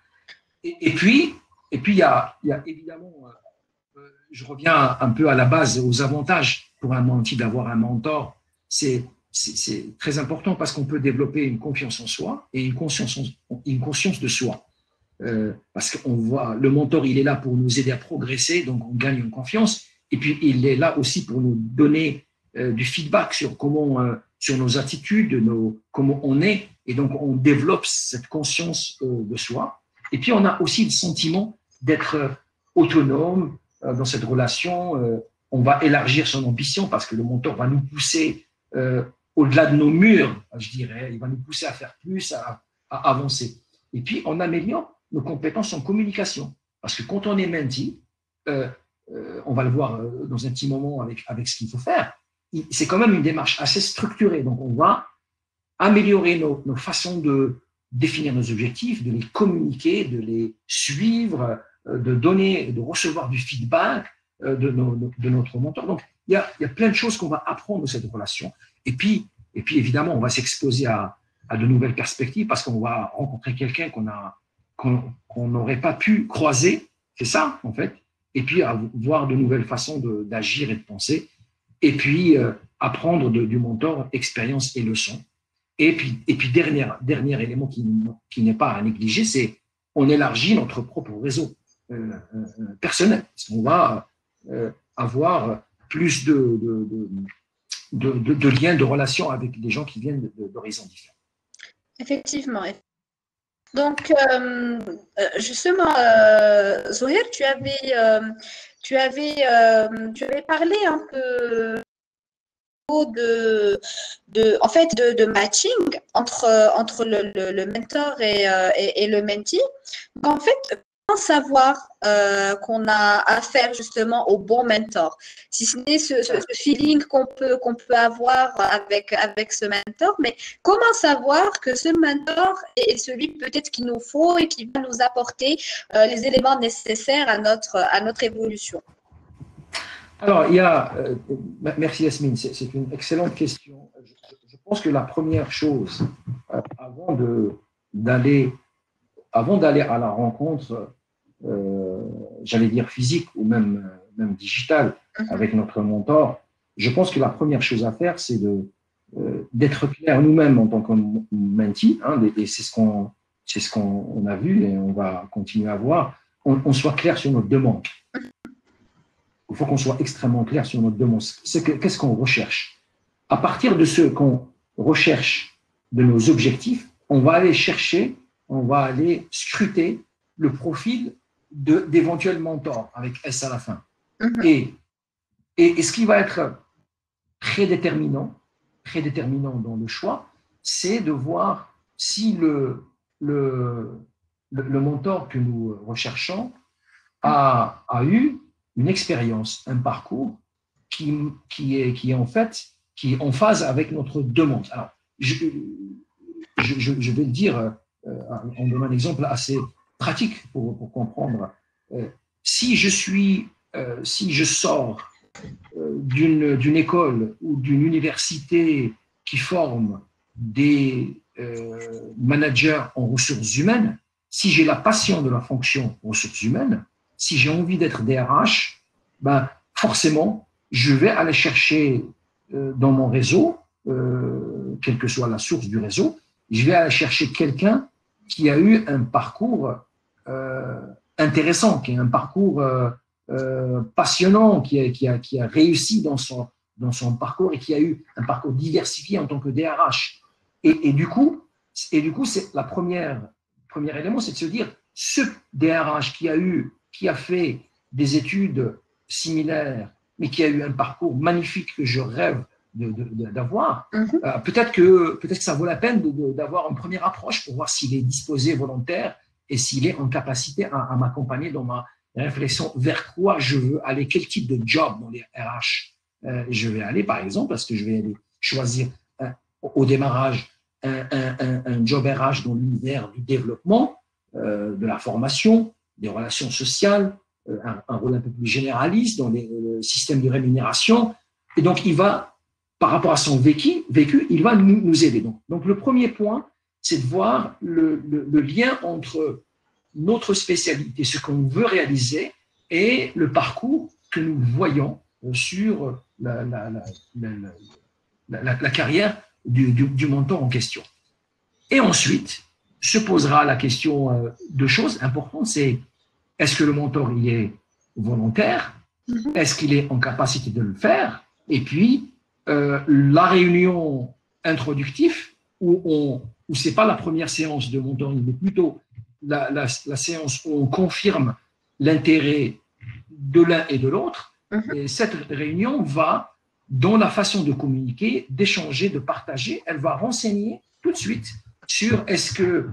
Et puis il y a évidemment, je reviens un peu à la base, aux avantages pour un mentee d'avoir un mentor. C'est très important parce qu'on peut développer une confiance en soi et une conscience de soi. Parce qu'on voit, le mentor, il est là pour nous aider à progresser, donc on gagne en confiance. Et puis, il est là aussi pour nous donner du feedback sur sur nos attitudes, comment on est. Et donc, on développe cette conscience de soi. Et puis, on a aussi le sentiment d'être autonome dans cette relation. On va élargir son ambition parce que le mentor va nous pousser au-delà de nos murs, je dirais. Il va nous pousser à faire plus, à avancer. Et puis, on améliore nos compétences en communication. Parce que quand on est mentee, on va le voir dans un petit moment avec ce qu'il faut faire, c'est quand même une démarche assez structurée. Donc, on va améliorer nos façons de définir nos objectifs, de les communiquer, de les suivre, de recevoir du feedback de notre mentor. Donc, il y a plein de choses qu'on va apprendre de cette relation. Et puis évidemment, on va s'exposer à de nouvelles perspectives parce qu'on va rencontrer quelqu'un qu'on n'aurait pas pu croiser. C'est ça, en fait. Et puis, voir de nouvelles façons d'agir et de penser. Et puis, apprendre du mentor, expérience et leçons. Et puis dernier élément qui n'est pas à négliger, c'est on élargit notre propre réseau personnel. Parce qu'on va avoir plus de liens, de relations avec des gens qui viennent d'horizons différents. Effectivement. Donc, justement, Zohir, tu avais parlé un peu de matching entre le mentor et le mentee. Donc, en fait, comment savoir qu'on a affaire justement au bon mentor, si ce n'est ce feeling qu'on peut avoir avec ce mentor, mais comment savoir que ce mentor est celui peut-être qu'il nous faut et qui va nous apporter les éléments nécessaires à notre évolution? Alors, merci Yasmine, c'est une excellente question. Je pense que la première chose, avant d'aller à la rencontre, j'allais dire physique ou même digitale avec notre mentor, je pense que la première chose à faire, c'est d'être clair nous-mêmes en tant que mentee, et c'est ce qu'on a vu et on va continuer à voir, on soit clair sur notre demande. Il faut qu'on soit extrêmement clair sur notre demande. Qu'est-ce qu'on recherche? À partir de ce qu'on recherche, de nos objectifs, on va aller scruter le profil d'éventuels mentors avec S à la fin. Et ce qui va être très déterminant dans le choix, c'est de voir si le mentor que nous recherchons a eu une expérience, un parcours qui est en phase avec notre demande. Alors, je vais le dire en donnant un exemple assez pratique pour comprendre. Si je sors d'une école ou d'une université qui forme des managers en ressources humaines, si j'ai la passion de la fonction ressources humaines, si j'ai envie d'être DRH, ben forcément, je vais aller chercher dans mon réseau, quelle que soit la source du réseau, je vais aller chercher quelqu'un qui a eu un parcours intéressant, qui a un parcours passionnant, qui a réussi dans son parcours et qui a eu un parcours diversifié en tant que DRH. Et du coup, c'est la premier élément, c'est de se dire, ce DRH qui a fait des études similaires, mais qui a eu un parcours magnifique que je rêve d'avoir. Peut-être que ça vaut la peine d'avoir une première approche pour voir s'il est disposé, volontaire, et s'il est en capacité à m'accompagner dans ma réflexion vers quoi je veux aller, quel type de job dans les RH je vais aller, par exemple, parce que je vais aller choisir au démarrage un job RH dans l'univers du développement, de la formation, des relations sociales, un rôle un peu plus généraliste dans les systèmes de rémunération. Et donc, il va, par rapport à son vécu il va nous aider. Donc, le premier point, c'est de voir le lien entre notre spécialité, ce qu'on veut réaliser, et le parcours que nous voyons sur la carrière du mentor en question. Et ensuite, se posera la question de choses importantes, c'est est-ce que le mentor il est volontaire? Est-ce qu'il est en capacité de le faire? Et puis, la réunion introductive, où ce n'est pas la première séance de mentoring, mais plutôt la séance où on confirme l'intérêt de l'un et de l'autre. Et cette réunion va, dans la façon de communiquer, d'échanger, de partager, elle va renseigner tout de suite sur est-ce que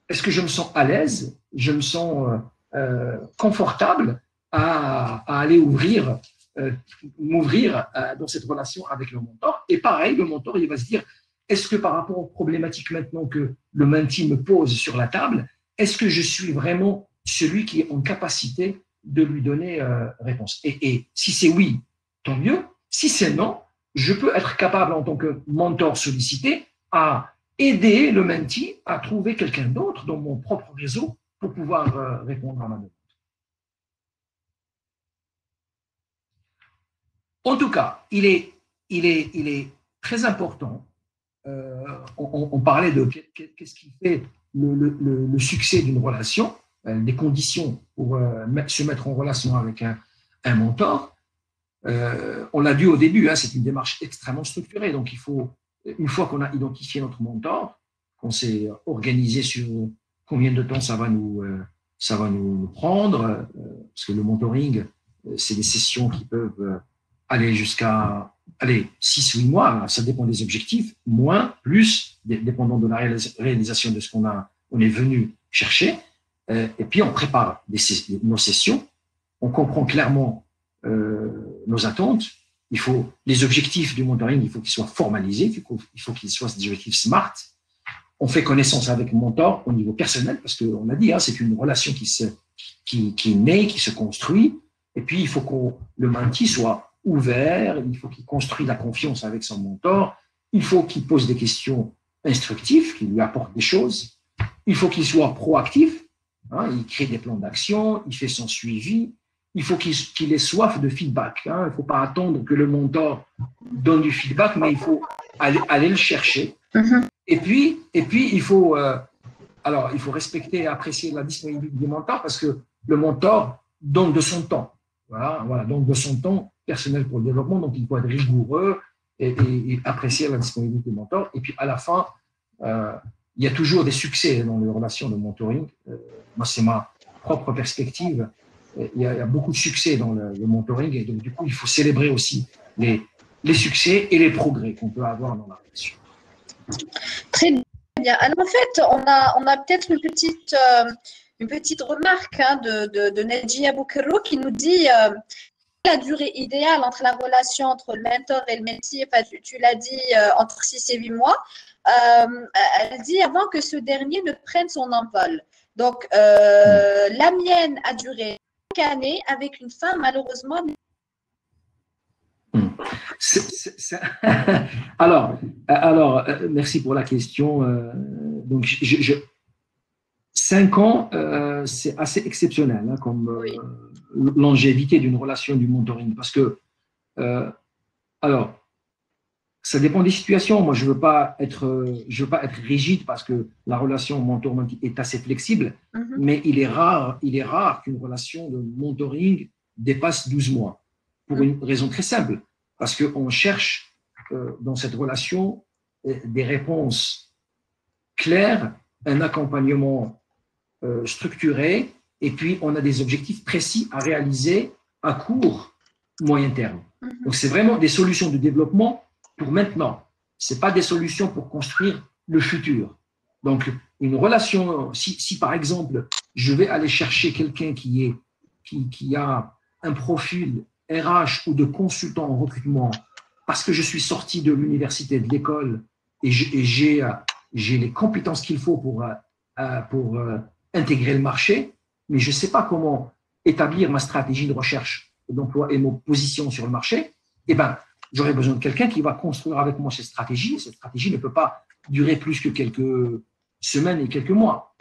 je me sens à l'aise, je me sens confortable à aller m'ouvrir dans cette relation avec le mentor. Et pareil, le mentor, il va se dire, est-ce que par rapport aux problématiques maintenant que le mentee me pose sur la table, est-ce que je suis vraiment celui qui est en capacité de lui donner réponse? Et si c'est oui, tant mieux. Si c'est non, je peux être capable en tant que mentor sollicité à aider le mentee à trouver quelqu'un d'autre dans mon propre réseau pour pouvoir répondre à ma demande. En tout cas, il est très important. On parlait de qu'est-ce qui fait le succès d'une relation, des conditions pour se mettre en relation avec un mentor. On l'a dit au début, c'est une démarche extrêmement structurée. Donc, il faut, une fois qu'on a identifié notre mentor, qu'on s'est organisé sur combien de temps ça va nous prendre, parce que le mentoring, c'est des sessions qui peuvent aller jusqu'à 6 ou 8 mois, ça dépend des objectifs, moins, plus, dépendant de la réalisation de ce on est venu chercher. Et puis, on prépare nos sessions, on comprend clairement nos attentes. Les objectifs du mentoring, il faut qu'ils soient formalisés, il faut qu'ils soient des objectifs SMART. On fait connaissance avec le mentor au niveau personnel, parce qu'on a dit, c'est une relation qui naît, qui se construit. Et puis, il faut que le mentee soit ouvert, il faut qu'il construise la confiance avec son mentor, il faut qu'il pose des questions instructives, qu'il lui apporte des choses, il faut qu'il soit proactif, il crée des plans d'action, il fait son suivi, il faut qu'il ait soif de feedback. Il ne faut pas attendre que le mentor donne du feedback, mais il faut aller le chercher. Et puis il faut respecter et apprécier la disponibilité du mentor, parce que le mentor donne de son temps. Voilà, donc de son temps personnel pour le développement, donc il faut être rigoureux et apprécier la disponibilité du mentor. Et puis à la fin, il y a toujours des succès dans les relations de mentoring. Moi, c'est ma propre perspective. Il y a beaucoup de succès dans le mentoring, et donc du coup, il faut célébrer aussi les succès et les progrès qu'on peut avoir dans la relation. Très bien. Alors en fait, on a peut-être une petite remarque de Nedjia Boukero qui nous dit la durée idéale entre la relation entre le mentor et le mentee, tu l'as dit, entre 6 et 8 mois. Elle dit avant que ce dernier ne prenne son envol. Donc, la mienne a duré 5 années avec une fin malheureusement. Alors, merci pour la question. Donc, 5 ans, c'est assez exceptionnel comme longévité d'une relation du mentoring, parce que, ça dépend des situations. Moi, je veux pas être rigide, parce que la relation mentor-mentee est assez flexible, mais il est rare qu'une relation de mentoring dépasse 12 mois, pour une raison très simple, parce qu'on cherche dans cette relation des réponses claires, un accompagnement structuré, et puis on a des objectifs précis à réaliser à court, moyen terme. Donc c'est vraiment des solutions de développement pour maintenant. Ce n'est pas des solutions pour construire le futur. Donc, une relation, si par exemple, je vais aller chercher quelqu'un qui a un profil RH ou de consultant en recrutement parce que je suis sorti de l'université, de l'école et j'ai les compétences qu'il faut pour intégrer le marché, mais je ne sais pas comment établir ma stratégie de recherche d'emploi et mon position sur le marché, eh ben, j'aurais besoin de quelqu'un qui va construire avec moi cette stratégie. Cette stratégie ne peut pas durer plus que quelques semaines et quelques mois.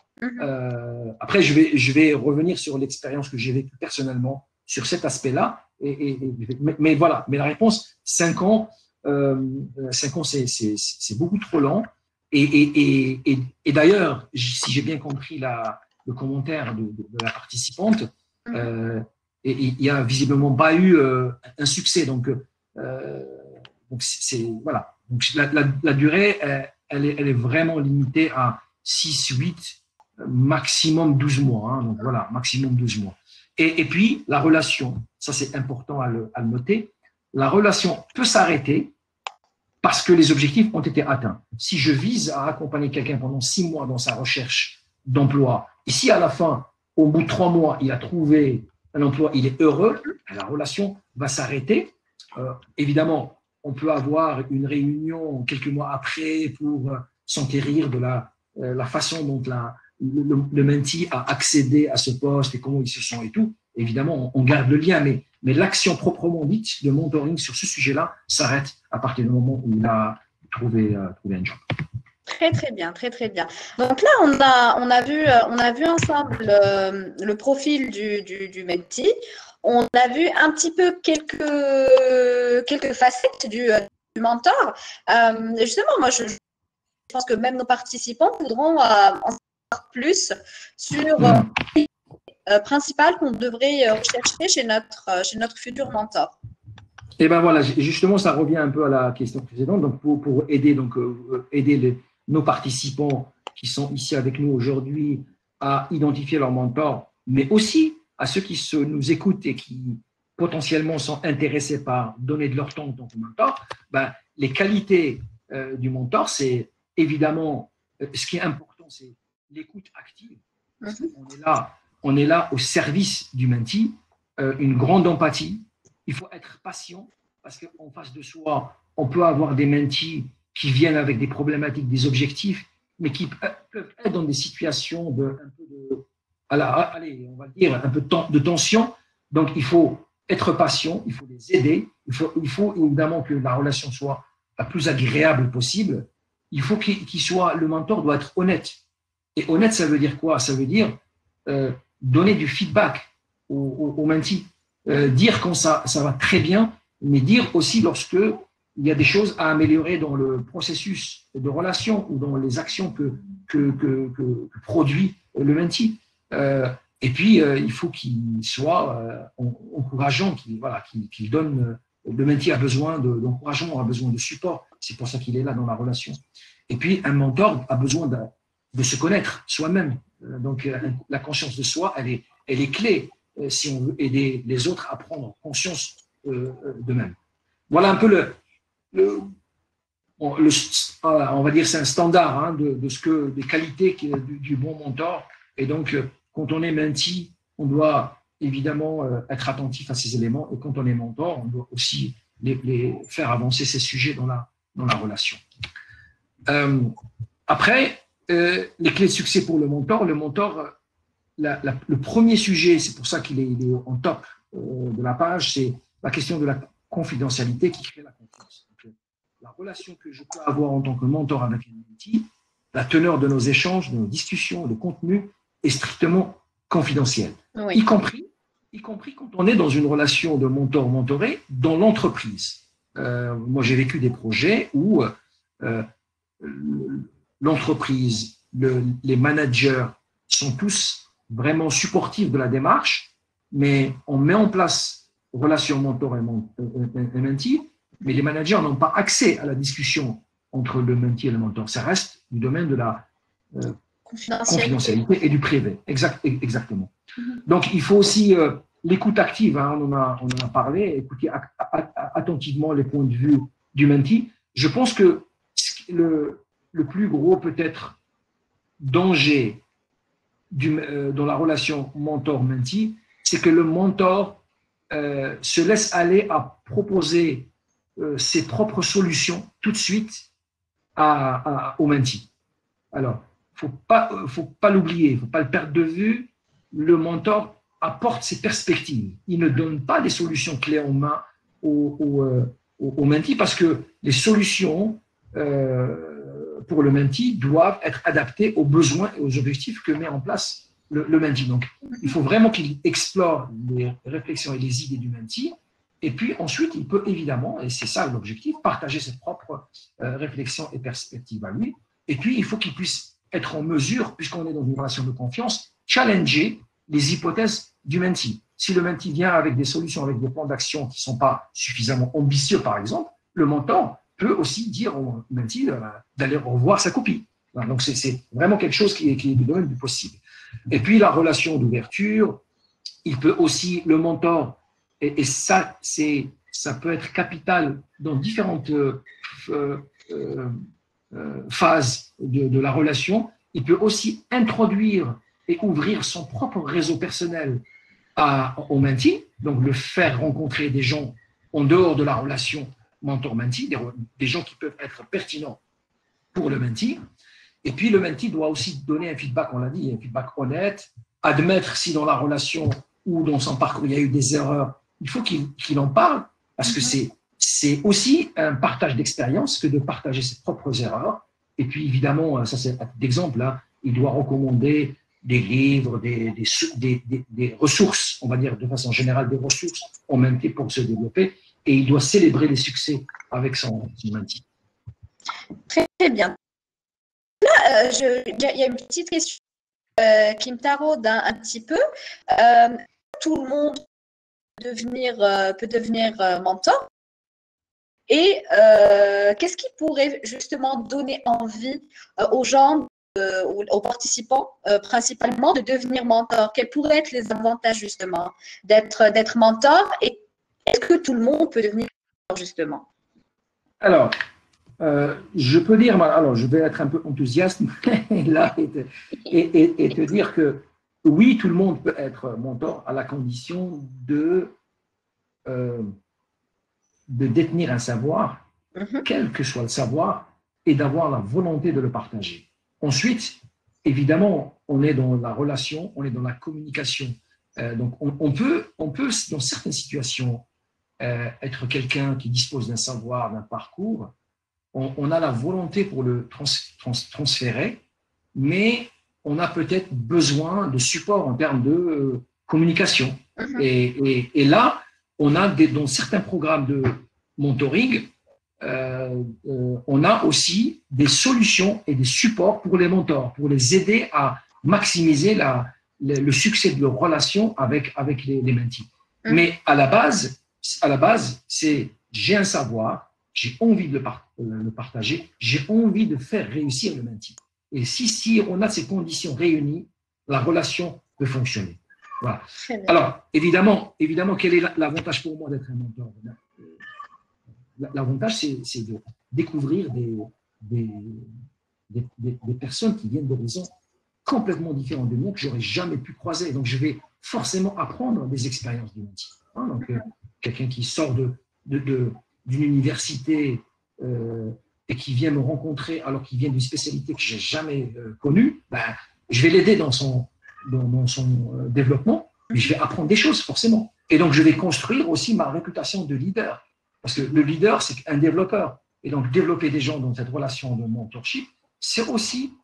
Après, je vais revenir sur l'expérience que j'ai vécue personnellement sur cet aspect-là. Mais voilà, mais la réponse, 5 ans, 5 ans, c'est beaucoup trop lent. Et d'ailleurs, si j'ai bien compris le commentaire de la participante, et il n'y a visiblement pas eu un succès. Donc voilà. Donc la durée, elle est vraiment limitée à 6, 8, maximum 12 mois. Hein. Donc voilà, maximum 12 mois. Et puis, la relation, ça c'est important à le noter, la relation peut s'arrêter parce que les objectifs ont été atteints. Si je vise à accompagner quelqu'un pendant 6 mois dans sa recherche d'emploi, et si à la fin, au bout de 3 mois, il a trouvé un emploi, il est heureux, la relation va s'arrêter. Évidemment, on peut avoir une réunion quelques mois après pour s'enquérir de la façon dont le mentee a accédé à ce poste et comment ils se sent et tout. Évidemment, on garde le lien, mais l'action proprement dite de mentoring sur ce sujet-là s'arrête à partir du moment où il a trouvé un job. Très, très bien, très, très bien. Donc là, on a vu ensemble le profil du mentee. On a vu un petit peu quelques facettes du mentor. Justement, moi, je pense que même nos participants voudront en savoir plus sur principal qu'on devrait rechercher chez notre futur mentor. Et ben voilà, justement, ça revient un peu à la question précédente. Donc, pour aider nos participants qui sont ici avec nous aujourd'hui à identifier leur mentor, mais aussi à ceux qui nous écoutent et qui potentiellement sont intéressés par donner de leur temps en tant que mentor, ben, les qualités du mentor, c'est évidemment, ce qui est important, c'est l'écoute active. On est là au service du mentee, une grande empathie. Il faut être patient parce qu'en face de soi, on peut avoir des mentees qui viennent avec des problématiques, des objectifs, mais qui peuvent être dans des situations allez, on va dire, un peu de tension. Donc, il faut être patient, il faut les aider, il faut évidemment que la relation soit la plus agréable possible. Il faut le mentor doit être honnête. Et honnête, ça veut dire quoi? Ça veut dire donner du feedback au mentee, dire quand ça va très bien, mais dire aussi lorsque il y a des choses à améliorer dans le processus de relation ou dans les actions que produit le mentee. Et puis, il faut qu'il soit encourageant, qu'il donne. Le mentee a besoin d'encouragement, a besoin de support. C'est pour ça qu'il est là dans la relation. Et puis, un mentor a besoin de se connaître soi-même. Donc, la conscience de soi, elle est clé si on veut aider les autres à prendre conscience d'eux-mêmes. Voilà un peu on va dire c'est un standard hein, des qualités du bon mentor. Et donc, quand on est mentee, on doit évidemment être attentif à ces éléments. Et quand on est mentor, on doit aussi les faire avancer ces sujets dans la relation. Après, les clés de succès pour le mentor, le premier sujet, c'est pour ça qu'il est en top de la page, c'est la question de la confidentialité qui crée la confiance. Donc, la relation que je peux avoir en tant que mentor avec un mentee, la teneur de nos échanges, de nos discussions, le contenu est strictement confidentiel, oui. y compris quand on est dans une relation de mentor-mentoré dans l'entreprise. Moi, j'ai vécu des projets où l'entreprise, les managers sont tous vraiment supportifs de la démarche, mais on met en place relation mentor et mentee, mais les managers n'ont pas accès à la discussion entre le mentee et le mentor. Ça reste du domaine de la confidentialité et du privé. Exactement. Donc, il faut aussi l'écoute active, hein, on en a parlé, écouter attentivement les points de vue du mentee, Je pense que le plus gros peut-être danger dans la relation mentor-mentee, c'est que le mentor se laisse aller à proposer ses propres solutions tout de suite au mentee. Alors, faut pas l'oublier, faut pas le perdre de vue. Le mentor apporte ses perspectives. Il ne donne pas des solutions clés en main au mentee parce que les solutions pour le mentee doivent être adaptées aux besoins et aux objectifs que met en place le mentee. Donc, il faut vraiment qu'il explore les réflexions et les idées du mentee. Et puis ensuite, il peut évidemment, et c'est ça l'objectif, partager ses propres réflexions et perspectives à lui. Et puis, il faut qu'il puisse être en mesure, puisqu'on est dans une relation de confiance, challenger les hypothèses du mentee. Si le mentee vient avec des solutions, avec des plans d'action qui ne sont pas suffisamment ambitieux, par exemple, le mentor peut aussi dire au mentee d'aller revoir sa copie. Donc, c'est vraiment quelque chose qui est du domaine du possible. Et puis, la relation d'ouverture, il peut aussi, le mentor, et ça, ça peut être capital dans différentes phase de la relation, il peut aussi introduire et ouvrir son propre réseau personnel au mentee, donc le faire rencontrer des gens en dehors de la relation mentor-mentee, des gens qui peuvent être pertinents pour le mentee. Et puis le mentee doit aussi donner un feedback, on l'a dit, un feedback honnête, admettre si dans la relation ou dans son parcours il y a eu des erreurs, il faut qu'il en parle, parce que c'est aussi un partage d'expérience que de partager ses propres erreurs. Et puis, évidemment, ça c'est un exemple, hein, il doit recommander des livres, des ressources, on va dire de façon générale, des ressources en mentee pour se développer. Et il doit célébrer les succès avec son mentee. Très bien. Là, il y a une petite question qui me taraude un petit peu. Tout le monde peut devenir mentor. Et qu'est-ce qui pourrait justement donner envie aux gens, aux participants principalement, de devenir mentor? Quels pourraient être les avantages justement d'être mentor? Et est-ce que tout le monde peut devenir mentor justement? Alors, je peux dire, alors je vais être un peu enthousiaste là et te dire que oui, tout le monde peut être mentor à la condition de détenir un savoir, quel que soit le savoir, et d'avoir la volonté de le partager. Ensuite, évidemment, on est dans la relation, on est dans la communication. Donc, on peut, dans certaines situations, être quelqu'un qui dispose d'un savoir, d'un parcours. On a la volonté pour le transférer, mais on a peut-être besoin de support en termes de communication. Et là, on a dans certains programmes de mentoring, on a aussi des solutions et des supports pour les mentors, pour les aider à maximiser le succès de leur relation avec les mentees. Mais à la base, c'est j'ai un savoir, j'ai envie de le partager, j'ai envie de faire réussir le mentee. Et si on a ces conditions réunies, la relation peut fonctionner. Voilà. Alors, évidemment, quel est l'avantage pour moi d'être un mentor? L'avantage, c'est de découvrir des personnes qui viennent d'horizons complètement différents de moi que j'aurais jamais pu croiser. Donc, je vais forcément apprendre des expériences du mentee. Donc, quelqu'un qui sort d'une université et qui vient me rencontrer alors qu'il vient d'une spécialité que j'ai jamais connue, je vais l'aider dans son développement, mais je vais apprendre des choses forcément. Et donc, je vais construire aussi ma réputation de leader. Parce que le leader, c'est un développeur. Et donc, développer des gens dans cette relation de mentorship, c'est aussi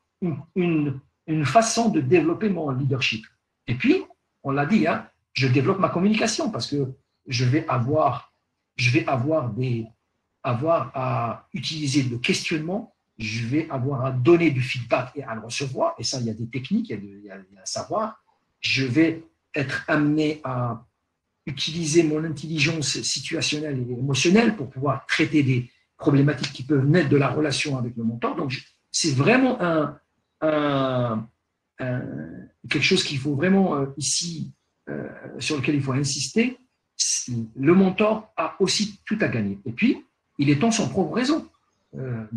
une façon de développer mon leadership. Et puis, on l'a dit, hein, je développe ma communication parce que je vais avoir à utiliser le questionnement, je vais avoir à donner du feedback et à le recevoir. Et ça, il y a des techniques, il y a un savoir. Je vais être amené à utiliser mon intelligence situationnelle et émotionnelle pour pouvoir traiter des problématiques qui peuvent naître de la relation avec le mentor. Donc, c'est vraiment quelque chose qu'il faut vraiment ici, sur lequel il faut insister. Le mentor a aussi tout à gagner. Et puis, il étend son propre réseau.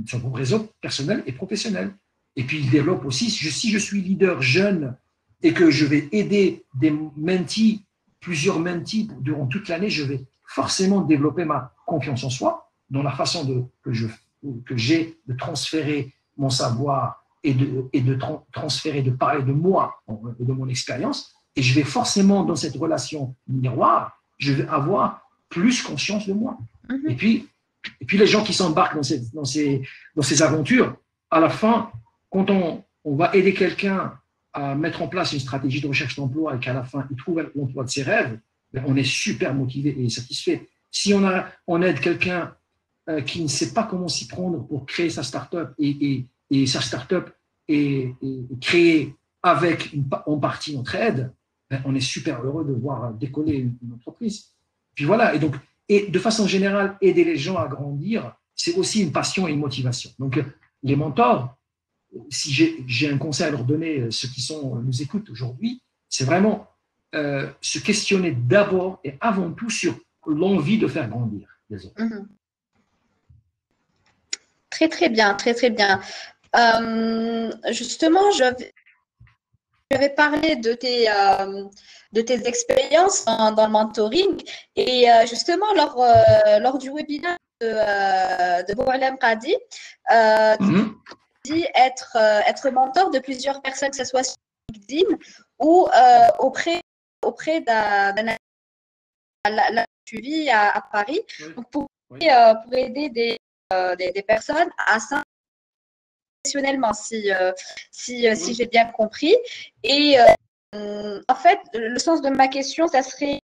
son propre réseau personnel et professionnel. Et puis, il développe aussi, si je suis leader jeune et que je vais aider des mentees, plusieurs mentees durant toute l'année, je vais forcément développer ma confiance en soi dans la façon que j'ai de transférer mon savoir et de transférer, de parler de moi, de mon expérience. Et je vais forcément, dans cette relation miroir, je vais avoir plus conscience de moi. Et puis les gens qui s'embarquent dans ces aventures, à la fin, quand on va aider quelqu'un à mettre en place une stratégie de recherche d'emploi et qu'à la fin, il trouve l'emploi de ses rêves, on est super motivé et satisfait. Si on aide quelqu'un qui ne sait pas comment s'y prendre pour créer sa start-up et sa start-up est créée avec en partie notre aide, on est super heureux de voir décoller une entreprise. Puis voilà, et de façon générale, aider les gens à grandir, c'est aussi une passion et une motivation. Donc, les mentors, si j'ai un conseil à leur donner, ceux qui nous écoutent aujourd'hui, c'est vraiment se questionner d'abord et avant tout sur l'envie de faire grandir les autres. Très, très bien, très, très bien. Justement, j'avais parlé de tes expériences dans le mentoring et justement, lors du webinaire de Boualem Qadi, tu dis être mentor de plusieurs personnes, que ce soit sur LinkedIn ou auprès d'un tu vis à Paris, donc pour aider des personnes à professionnellement, si j'ai bien compris. Et en fait, le sens de ma question, ça serait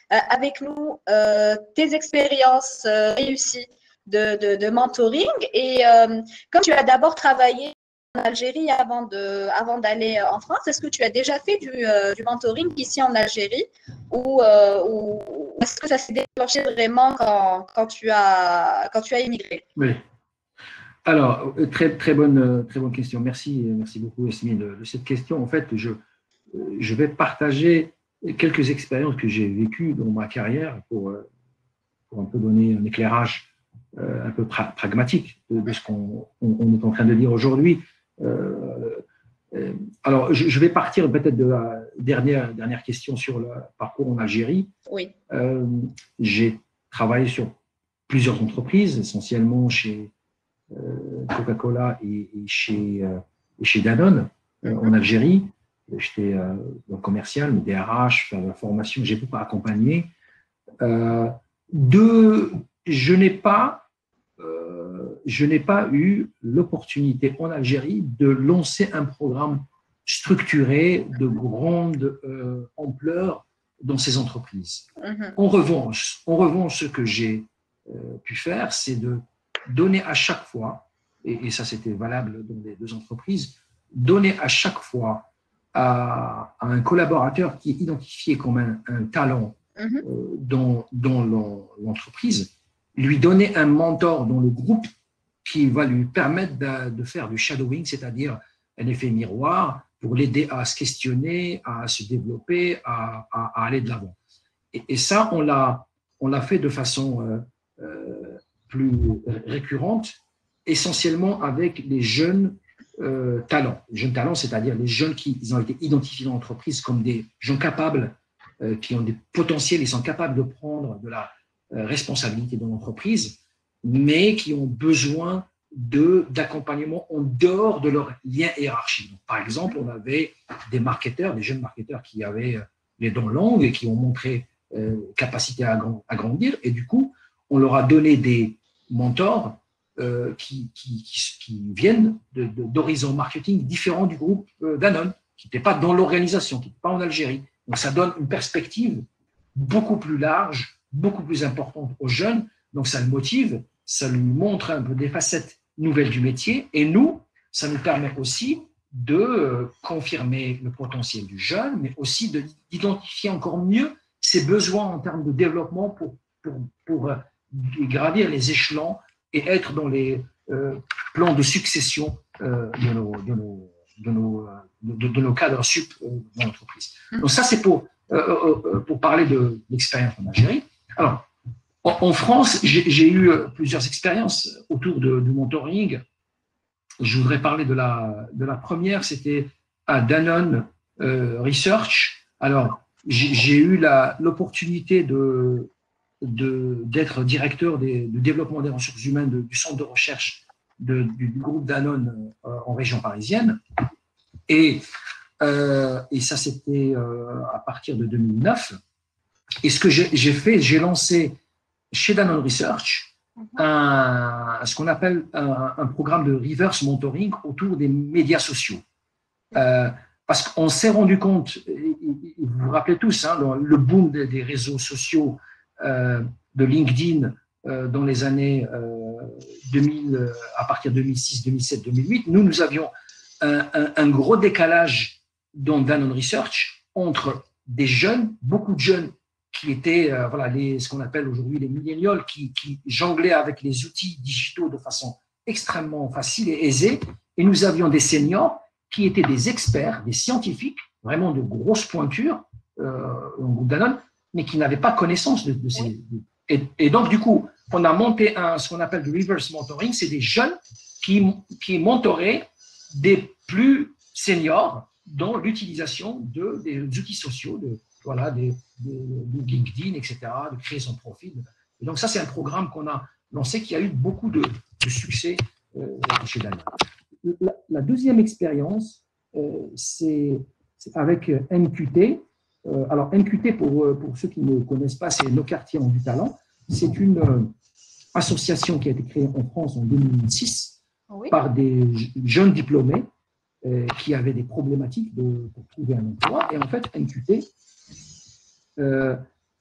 avec nous tes expériences réussies de mentoring. Et comme tu as d'abord travaillé en Algérie avant d'aller en France, est-ce que tu as déjà fait du mentoring ici en Algérie ou est-ce que ça s'est déclenché vraiment quand tu as immigré? Oui. Alors, très bonne question. Merci beaucoup, Yasmine, de cette question. En fait, je vais partager quelques expériences que j'ai vécues dans ma carrière pour un peu donner un éclairage un peu pragmatique de ce qu'on est en train de dire aujourd'hui. Alors, je vais partir peut-être de la dernière question sur le parcours en Algérie. Oui. J'ai travaillé sur plusieurs entreprises, essentiellement chez Coca-Cola et chez Danone en Algérie. J'étais dans le commercial, mais DRH, faire de la formation, j'ai beaucoup accompagné. Je n'ai pas eu l'opportunité en Algérie de lancer un programme structuré de grande ampleur dans ces entreprises. En revanche, ce que j'ai pu faire, c'est de donner à chaque fois, et ça c'était valable dans les deux entreprises, donner à chaque fois à un collaborateur qui est identifié comme un talent dans l'entreprise, lui donner un mentor dans le groupe qui va lui permettre de faire du shadowing, c'est-à-dire un effet miroir pour l'aider à se questionner, à se développer, à aller de l'avant. Et ça, on l'a fait de façon plus récurrente, essentiellement avec les jeunes talents. Les jeunes talents, c'est-à-dire les jeunes qui ont été identifiés dans l'entreprise comme des gens capables, qui ont des potentiels, ils sont capables de prendre de la responsabilité dans l'entreprise, mais qui ont besoin d'accompagnement en dehors de leur lien hiérarchique. Donc, par exemple, on avait des jeunes marketeurs qui avaient les dents longues et qui ont montré capacité à grandir, et du coup, on leur a donné des mentors qui viennent d'horizons marketing différents du groupe Danone, qui n'étaient pas dans l'organisation, qui n'étaient pas en Algérie. Donc, ça donne une perspective beaucoup plus large, beaucoup plus importante aux jeunes. Donc, ça le motive, ça lui montre un peu des facettes nouvelles du métier. Et nous, ça nous permet aussi de confirmer le potentiel du jeune, mais aussi d'identifier encore mieux ses besoins en termes de développement pour gravir les échelons et être dans les plans de succession de nos cadres sup dans l'entreprise. Donc ça, c'est pour parler de l'expérience en Algérie. Alors, En France, j'ai eu plusieurs expériences autour du mentoring. Je voudrais parler de la première, c'était à Danone Research. Alors, j'ai eu l'opportunité d'être directeur du développement des ressources humaines du centre de recherche du groupe Danone en région parisienne. Et ça, c'était à partir de 2009. Et ce que j'ai fait, j'ai lancé chez Danone Research ce qu'on appelle un programme de reverse mentoring autour des médias sociaux. Parce qu'on s'est rendu compte, vous vous rappelez tous, hein, le boom des réseaux sociaux, de LinkedIn dans les années 2000, à partir de 2006, 2007, 2008, nous avions un gros décalage dans Danone Research entre des jeunes, beaucoup de jeunes qui étaient ce qu'on appelle aujourd'hui les millénials, qui jonglaient avec les outils digitaux de façon extrêmement facile et aisée, et nous avions des seniors qui étaient des experts, des scientifiques, vraiment de grosses pointures au groupe Danone, mais qui n'avaient pas connaissance de ces… Et donc, du coup, on a monté ce qu'on appelle du reverse mentoring, c'est des jeunes qui mentoraient des plus seniors dans l'utilisation des outils sociaux, de LinkedIn, etc., de créer son profil. Et donc, ça, c'est un programme qu'on a lancé qui a eu beaucoup de succès chez Danone. La deuxième expérience, c'est avec NQT. Alors, NQT, pour ceux qui ne connaissent pas, c'est Nos quartiers ont du talent. C'est une association qui a été créée en France en 2006 par des jeunes diplômés qui avaient des problématiques pour trouver un emploi. Et en fait, NQT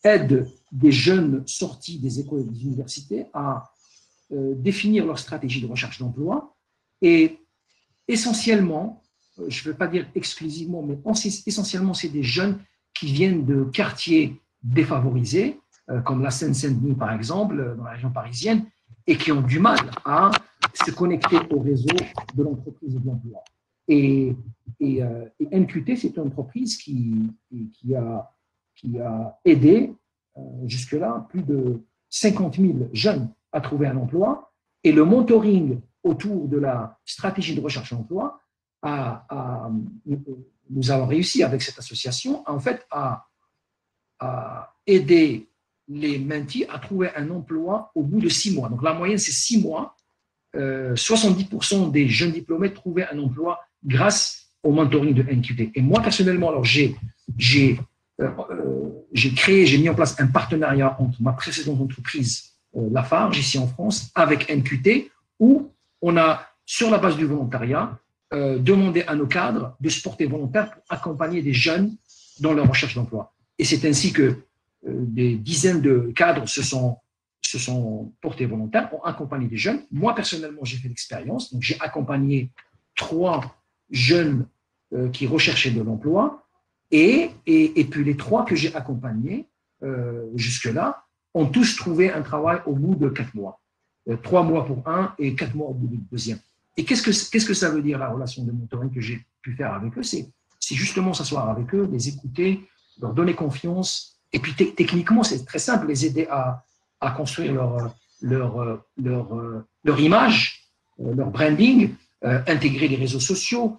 aide des jeunes sortis des écoles et des universités à définir leur stratégie de recherche d'emploi. Et essentiellement, je ne veux pas dire exclusivement, mais essentiellement, c'est des jeunes qui viennent de quartiers défavorisés, comme la Seine-Saint-Denis, par exemple, dans la région parisienne, et qui ont du mal à se connecter au réseau de l'entreprise et de l'emploi. Et NQT, c'est une entreprise qui a aidé jusque-là plus de 50 000 jeunes à trouver un emploi. Et le mentoring autour de la stratégie de recherche d'emploi, nous avons réussi avec cette association, en fait, à aider les mentis à trouver un emploi au bout de 6 mois. Donc, la moyenne, c'est 6 mois. 70% des jeunes diplômés trouvaient un emploi grâce au mentoring de NQT. Et moi, personnellement, alors j'ai mis en place un partenariat entre ma précédente entreprise, Lafarge, ici en France, avec NQT, où on a, sur la base du volontariat, demandé à nos cadres de se porter volontaires pour accompagner des jeunes dans leur recherche d'emploi. Et c'est ainsi que des dizaines de cadres se sont portés volontaires pour accompagner des jeunes. Moi, personnellement, j'ai fait l'expérience. Donc, j'ai accompagné 3 jeunes qui recherchaient de l'emploi. Et puis, les 3 que j'ai accompagnés jusque-là ont tous trouvé un travail au bout de 4 mois. 3 mois pour un et 4 mois au bout du deuxième. Et qu'est-ce que ça veut dire, la relation de mentoring que j'ai pu faire avec eux? C'est justement s'asseoir avec eux, les écouter, leur donner confiance. Et puis, techniquement, c'est très simple, les aider à construire leur image, leur branding, intégrer les réseaux sociaux,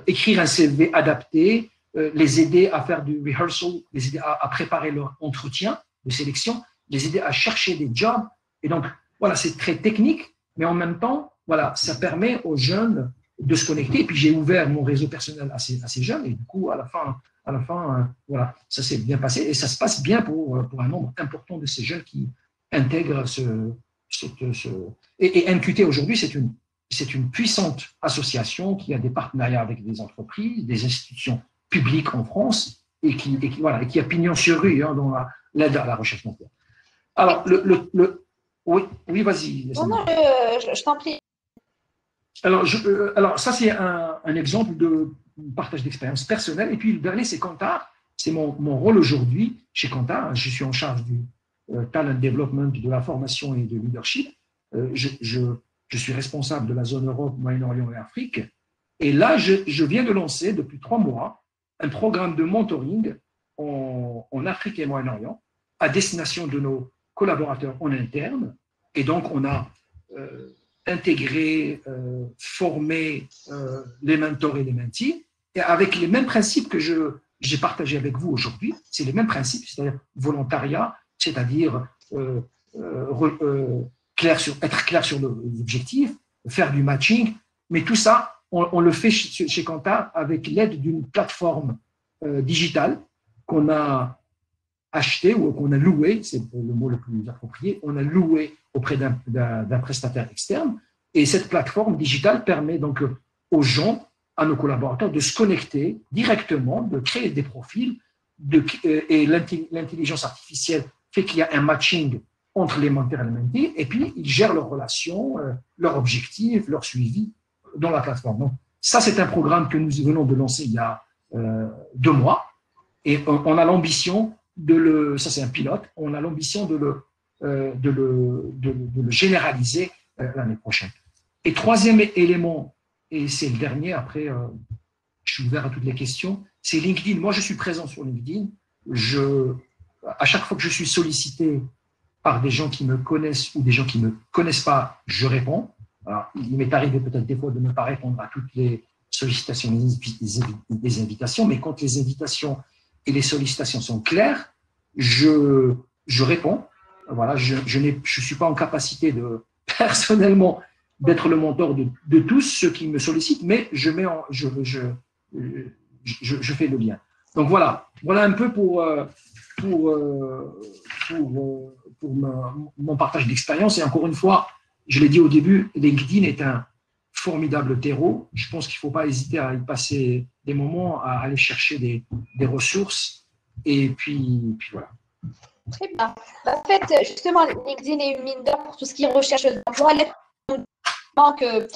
écrire un CV adapté, les aider à faire du rehearsal, les aider à préparer leur entretien de sélection, les aider à chercher des jobs. Et donc, voilà, c'est très technique, mais en même temps, voilà, ça permet aux jeunes de se connecter. Et puis, j'ai ouvert mon réseau personnel à ces jeunes. Et du coup, à la fin, voilà, ça s'est bien passé. Et ça se passe bien pour un nombre important de ces jeunes qui intègrent Et NQT, aujourd'hui, c'est une puissante association qui a des partenariats avec des entreprises, des institutions publiques en France et qui a pignon sur rue dans l'aide à la recherche d'emploi. Alors, oui, vas-y. Non, je t'en prie. Alors, ça, c'est un exemple de partage d'expérience personnelle. Et puis, le dernier, c'est Kantar. C'est mon rôle aujourd'hui chez Kantar. Je suis en charge du talent development, de la formation et de leadership. Je suis responsable de la zone Europe, Moyen-Orient et Afrique. Et là, je viens de lancer, depuis 3 mois, un programme de mentoring en Afrique et Moyen-Orient à destination de nos collaborateurs en interne. Et donc, on a intégré, formé les mentors et les mentees, et avec les mêmes principes que j'ai partagés avec vous aujourd'hui. C'est les mêmes principes, c'est-à-dire volontariat, c'est-à-dire être clair sur l'objectif, faire du matching, mais tout ça, on le fait chez Kantar avec l'aide d'une plateforme digitale qu'on a acheté ou qu'on a loué, c'est le mot le plus approprié, on a loué auprès d'un prestataire externe. Et cette plateforme digitale permet donc aux gens, à nos collaborateurs, de se connecter directement, de créer des profils, et l'intelligence artificielle fait qu'il y a un matching entre les mentors et les mentees, et puis ils gèrent leurs relations, leurs objectifs, leur suivi dans la plateforme. Donc, ça, c'est un programme que nous venons de lancer il y a 2 mois, et on a l'ambition ça c'est un pilote, on a l'ambition de le généraliser l'année prochaine. Et troisième élément, et c'est le dernier, après je suis ouvert à toutes les questions, c'est LinkedIn. Moi, je suis présent sur LinkedIn. À chaque fois que je suis sollicité par des gens qui me connaissent ou des gens qui ne me connaissent pas, je réponds. Alors, il m'est arrivé peut-être des fois de ne pas répondre à toutes les sollicitations, des invitations, mais quand les invitations et les sollicitations sont claires, je réponds. Voilà, je suis pas en capacité personnellement d'être le mentor de tous ceux qui me sollicitent, mais je fais le lien. Donc voilà un peu pour mon partage d'expérience. Et encore une fois, je l'ai dit au début, LinkedIn est un formidable terreau. Je pense qu'il ne faut pas hésiter à y passer des moments, à aller chercher des ressources. Et puis voilà. Très bien. En fait, justement, LinkedIn est une mine d'or pour tout ce qui est recherche d'emploi. Que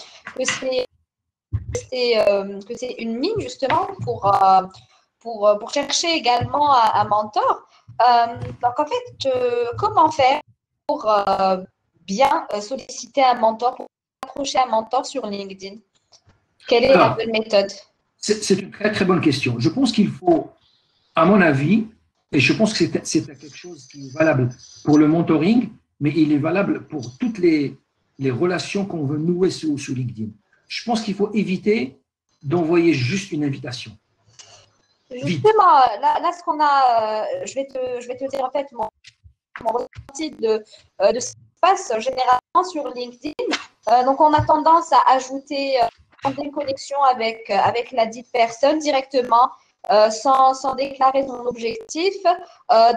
c'est une mine, justement, pour chercher également un mentor. Donc, en fait, comment faire pour bien solliciter un mentor, pour approcher un mentor sur LinkedIn? Quelle est la bonne méthode? C'est une très, très bonne question. Je pense qu'il faut, à mon avis, et je pense que c'est quelque chose qui est valable pour le mentoring, mais il est valable pour toutes les relations qu'on veut nouer sur LinkedIn. Je pense qu'il faut éviter d'envoyer juste une invitation. Justement, là, ce qu'on a, je vais te dire en fait mon ressenti de ce qui se passe généralement sur LinkedIn. Donc, on a tendance à ajouter des connexions avec la dite personne directement, sans déclarer son objectif.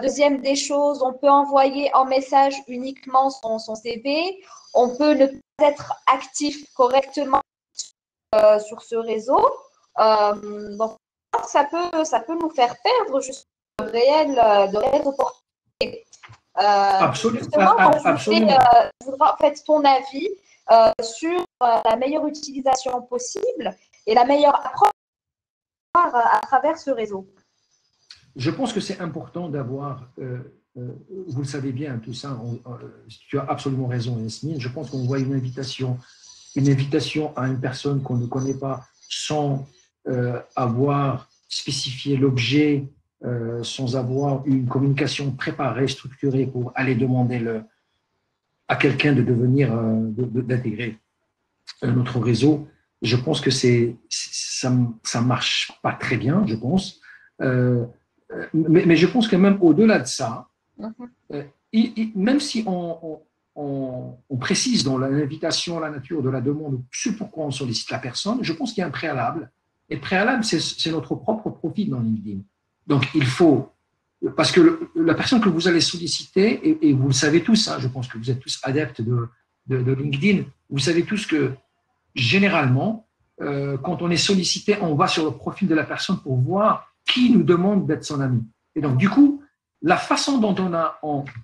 Deuxième des choses, on peut envoyer en message uniquement son CV. On peut ne pas être actif correctement sur ce réseau. Donc, ça peut nous faire perdre juste de réelles opportunités. Absolument. Je voudrais en fait ton avis sur la meilleure utilisation possible et la meilleure approche à travers ce réseau. Je pense que c'est important d'avoir, vous le savez bien, tout ça, tu as absolument raison, Yasmine. Je pense qu'on voit une invitation à une personne qu'on ne connaît pas sans avoir spécifié l'objet, sans avoir une communication préparée, structurée pour aller demander à quelqu'un de d'intégrer notre réseau. Je pense que ça marche pas très bien, je pense. Mais je pense que même au-delà de ça, même si on précise dans l'invitation, la nature de la demande, ce pourquoi on sollicite la personne, je pense qu'il y a un préalable. Et le préalable, c'est notre propre profil dans LinkedIn. Donc, il faut, parce que la personne que vous allez solliciter, et vous le savez tous, hein, je pense que vous êtes tous adeptes de LinkedIn, vous savez tous que généralement, quand on est sollicité, on va sur le profil de la personne pour voir qui nous demande d'être son ami. Et donc, du coup, la façon dont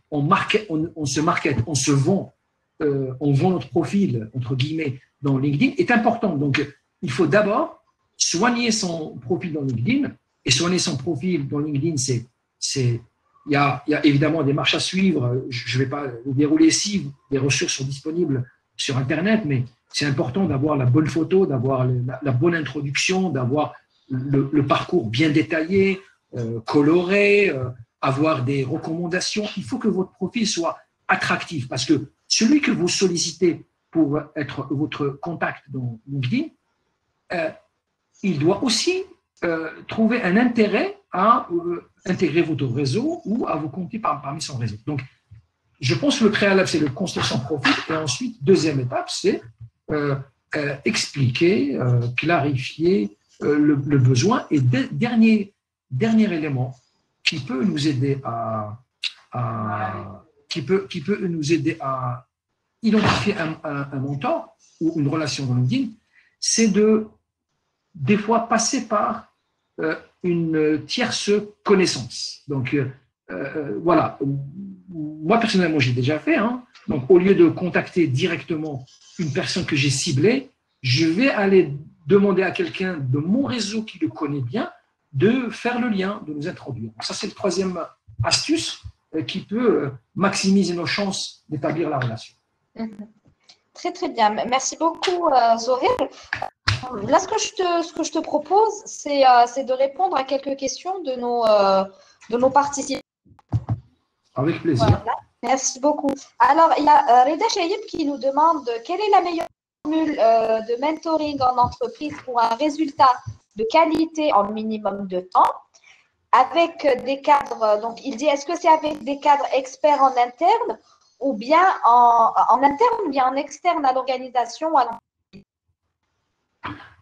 on se market, on se vend, on vend notre profil, entre guillemets, dans LinkedIn, est importante. Donc, il faut d'abord soigner son profil dans LinkedIn. Et soigner son profil dans LinkedIn, il y a évidemment des marches à suivre. Je ne vais pas vous dérouler ici. Les ressources sont disponibles sur Internet, mais c'est important d'avoir la bonne photo, d'avoir la bonne introduction, d'avoir le parcours bien détaillé, coloré, avoir des recommandations. Il faut que votre profil soit attractive parce que celui que vous sollicitez pour être votre contact dans LinkedIn, il doit aussi trouver un intérêt à intégrer votre réseau ou à vous compter parmi son réseau. Donc, je pense que le préalable, c'est le construire son profil et ensuite, deuxième étape, c'est expliquer, clarifier le besoin et dernier élément qui peut nous aider qui peut nous aider à identifier un mentor ou une relation dans LinkedIn, c'est des fois passer par une tierce connaissance. Donc, voilà. Moi, personnellement, j'ai déjà fait. Hein. Donc, au lieu de contacter directement une personne que j'ai ciblée, je vais aller demander à quelqu'un de mon réseau qui le connaît bien de faire le lien, de nous introduire. Donc, ça, c'est le troisième astuce qui peut maximiser nos chances d'établir la relation. Très, très bien. Merci beaucoup, Zohir. Là, ce que je te propose, c'est de répondre à quelques questions de nos participants. Avec plaisir. Voilà. Merci beaucoup. Alors, il y a Reda Chahib qui nous demande quelle est la meilleure formule de mentoring en entreprise pour un résultat de qualité en minimum de temps avec des cadres. Donc, il dit, est-ce que c'est avec des cadres experts en interne ou bien en interne ou bien en externe à l'organisation?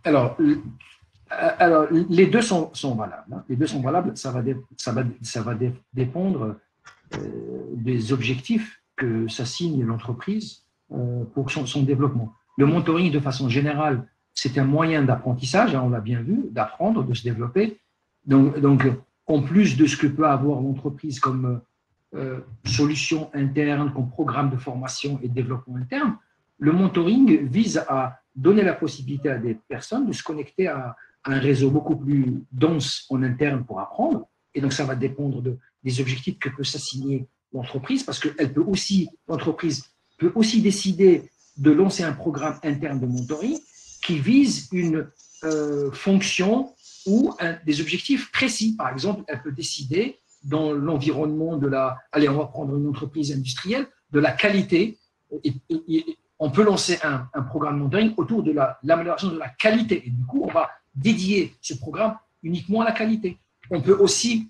Alors, les deux sont valables. Hein. Les deux sont valables. Ça va dépendre des objectifs que s'assigne l'entreprise pour son développement. Le mentoring, de façon générale, c'est un moyen d'apprentissage, hein, on l'a bien vu, d'apprendre, de se développer. Donc, en plus de ce que peut avoir l'entreprise comme solution interne, comme programme de formation et de développement interne, le mentoring vise à donner la possibilité à des personnes de se connecter à un réseau beaucoup plus dense en interne pour apprendre. Et donc, ça va dépendre des objectifs que peut s'assigner l'entreprise, parce que l'entreprise peut aussi décider de lancer un programme interne de mentoring qui vise une fonction ou des objectifs précis. Par exemple, elle peut décider dans l'environnement allez, on va prendre une entreprise industrielle, de la qualité. Et on peut lancer un programme de mentoring autour de l'amélioration de la qualité. Et du coup, on va dédier ce programme uniquement à la qualité. On peut aussi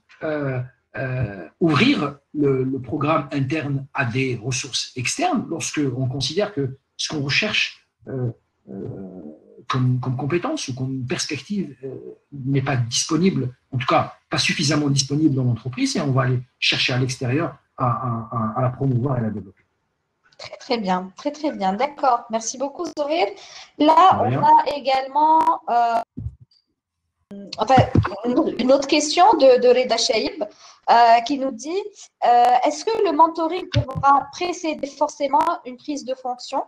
ouvrir le programme interne à des ressources externes lorsqu'on considère que ce qu'on recherche comme compétence ou comme perspective n'est pas disponible, en tout cas pas suffisamment disponible dans l'entreprise, et on va aller chercher à l'extérieur à la promouvoir et la développer. Très, très bien. Très, très bien. D'accord. Merci beaucoup, Zohir. Là, on a également une autre question de Reda Chahib qui nous dit est-ce que le mentoring devra précéder forcément une prise de fonction?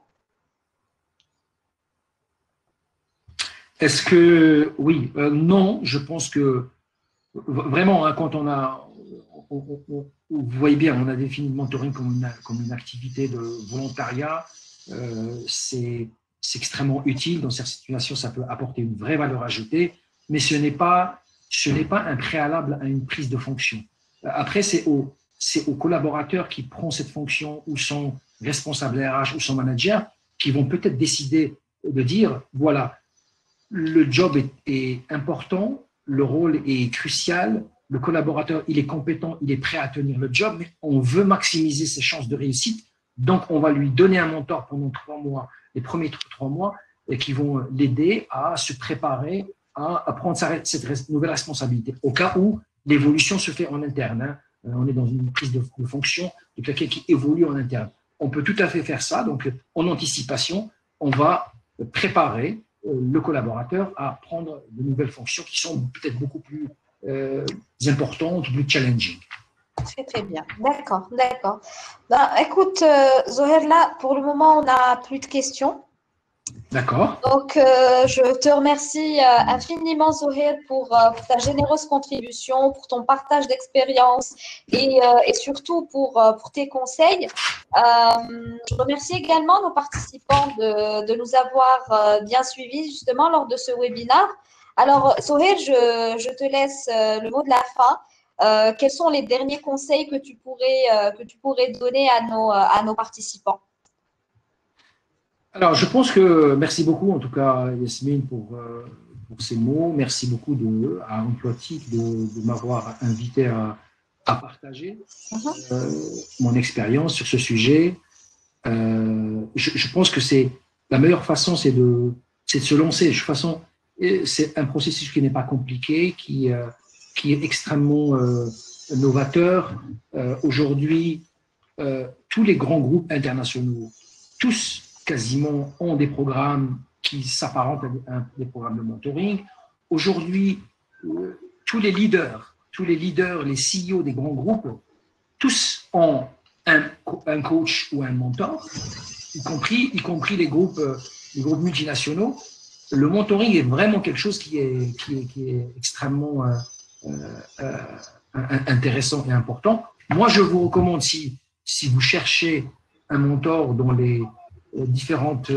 Est-ce que oui, non, je pense que vraiment, hein, quand vous voyez bien, on a défini le mentoring comme une activité de volontariat, c'est extrêmement utile. Dans certaines situations, ça peut apporter une vraie valeur ajoutée, mais ce n'est pas un préalable à une prise de fonction. Après, c'est aux collaborateurs qui prennent cette fonction ou son responsable RH ou son manager qui vont peut-être décider de dire, voilà, le job est important, le rôle est crucial, le collaborateur, il est compétent, il est prêt à tenir le job, mais on veut maximiser ses chances de réussite, donc on va lui donner un mentor pendant 3 mois, les premiers 3 mois, et qui vont l'aider à se préparer à prendre cette nouvelle responsabilité, au cas où l'évolution se fait en interne. Hein. On est dans une prise de fonction de quelqu'un qui évolue en interne. On peut tout à fait faire ça, donc en anticipation, on va préparer le collaborateur à prendre de nouvelles fonctions qui sont peut-être beaucoup plus importantes, plus challenging. Très, très bien. D'accord, d'accord. Ben, écoute, Zohir, là, pour le moment, on n'a plus de questions. D'accord. Donc, je te remercie infiniment, Zohir, pour ta généreuse contribution, pour ton partage d'expérience et surtout pour tes conseils. Je remercie également nos participants de nous avoir bien suivis justement lors de ce webinaire. Alors, Zohir, je te laisse le mot de la fin. quels sont les derniers conseils que tu pourrais donner à nos participants? Alors, je pense que merci beaucoup, en tout cas, Yasmine, pour ces mots. Merci beaucoup à Emploitique de m'avoir invité à partager mon expérience sur ce sujet. Je pense que la meilleure façon, c'est de se lancer. De toute façon, c'est un processus qui n'est pas compliqué, qui est extrêmement novateur. Aujourd'hui, tous les grands groupes internationaux, tous quasiment ont des programmes qui s'apparentent à des programmes de mentoring. Aujourd'hui, tous les leaders, les CEO des grands groupes, tous ont un coach ou un mentor, y compris les groupes multinationaux. Le mentoring est vraiment quelque chose qui est extrêmement intéressant et important. Moi, je vous recommande, si vous cherchez un mentor dans les différentes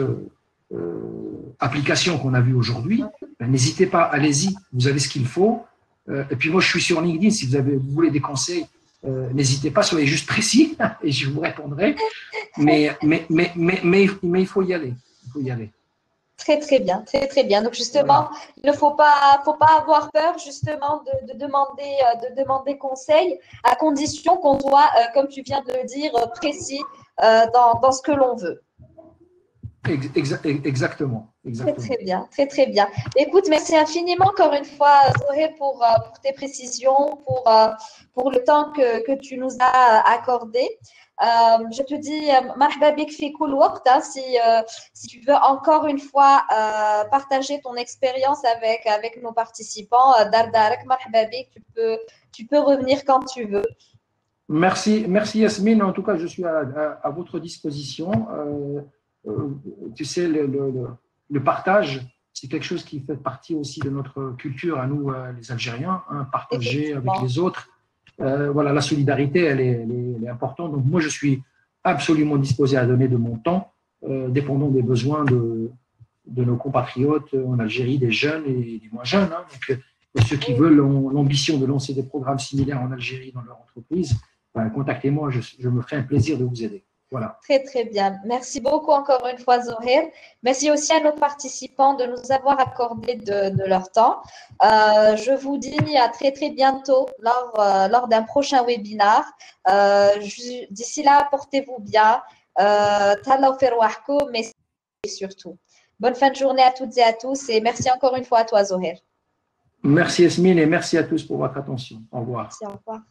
applications qu'on a vues aujourd'hui, n'hésitez pas, allez-y, vous avez ce qu'il faut. Et puis moi, je suis sur LinkedIn, si vous voulez des conseils, n'hésitez pas, soyez juste précis et je vous répondrai. Mais il faut y aller. Il faut y aller. Très, très bien, très, très bien. Donc, justement, il ne faut pas avoir peur, justement, de demander conseil, à condition qu'on soit, comme tu viens de le dire, précis dans ce que l'on veut. Exactement. Très, très bien, très, très bien. Écoute, merci infiniment encore une fois, Zoé, pour tes précisions, pour le temps que tu nous as accordé. Je te dis, marhaba bik fi koul waqt, si tu veux encore une fois partager ton expérience avec nos participants, dardarak, marhaba bik, tu peux revenir quand tu veux. Merci Yasmine. En tout cas, je suis à votre disposition. Tu sais, le partage, c'est quelque chose qui fait partie aussi de notre culture à nous, les Algériens, partager avec les autres. Voilà, la solidarité, elle est importante. Donc, moi, je suis absolument disposé à donner de mon temps, dépendant des besoins de nos compatriotes en Algérie, des jeunes et des moins jeunes. Donc, ceux qui veulent ont l'ambition de lancer des programmes similaires en Algérie dans leur entreprise, contactez-moi, je me ferai un plaisir de vous aider. Voilà. Très, très bien. Merci beaucoup encore une fois, Zohair. Merci aussi à nos participants de nous avoir accordé de leur temps. Je vous dis à très, très bientôt lors d'un prochain webinar. D'ici là, portez-vous bien. Tallaw fi rwahkoum, mais surtout. Bonne fin de journée à toutes et à tous et merci encore une fois à toi, Zohair. Merci Yasmine et merci à tous pour votre attention. Au revoir. Merci, au revoir.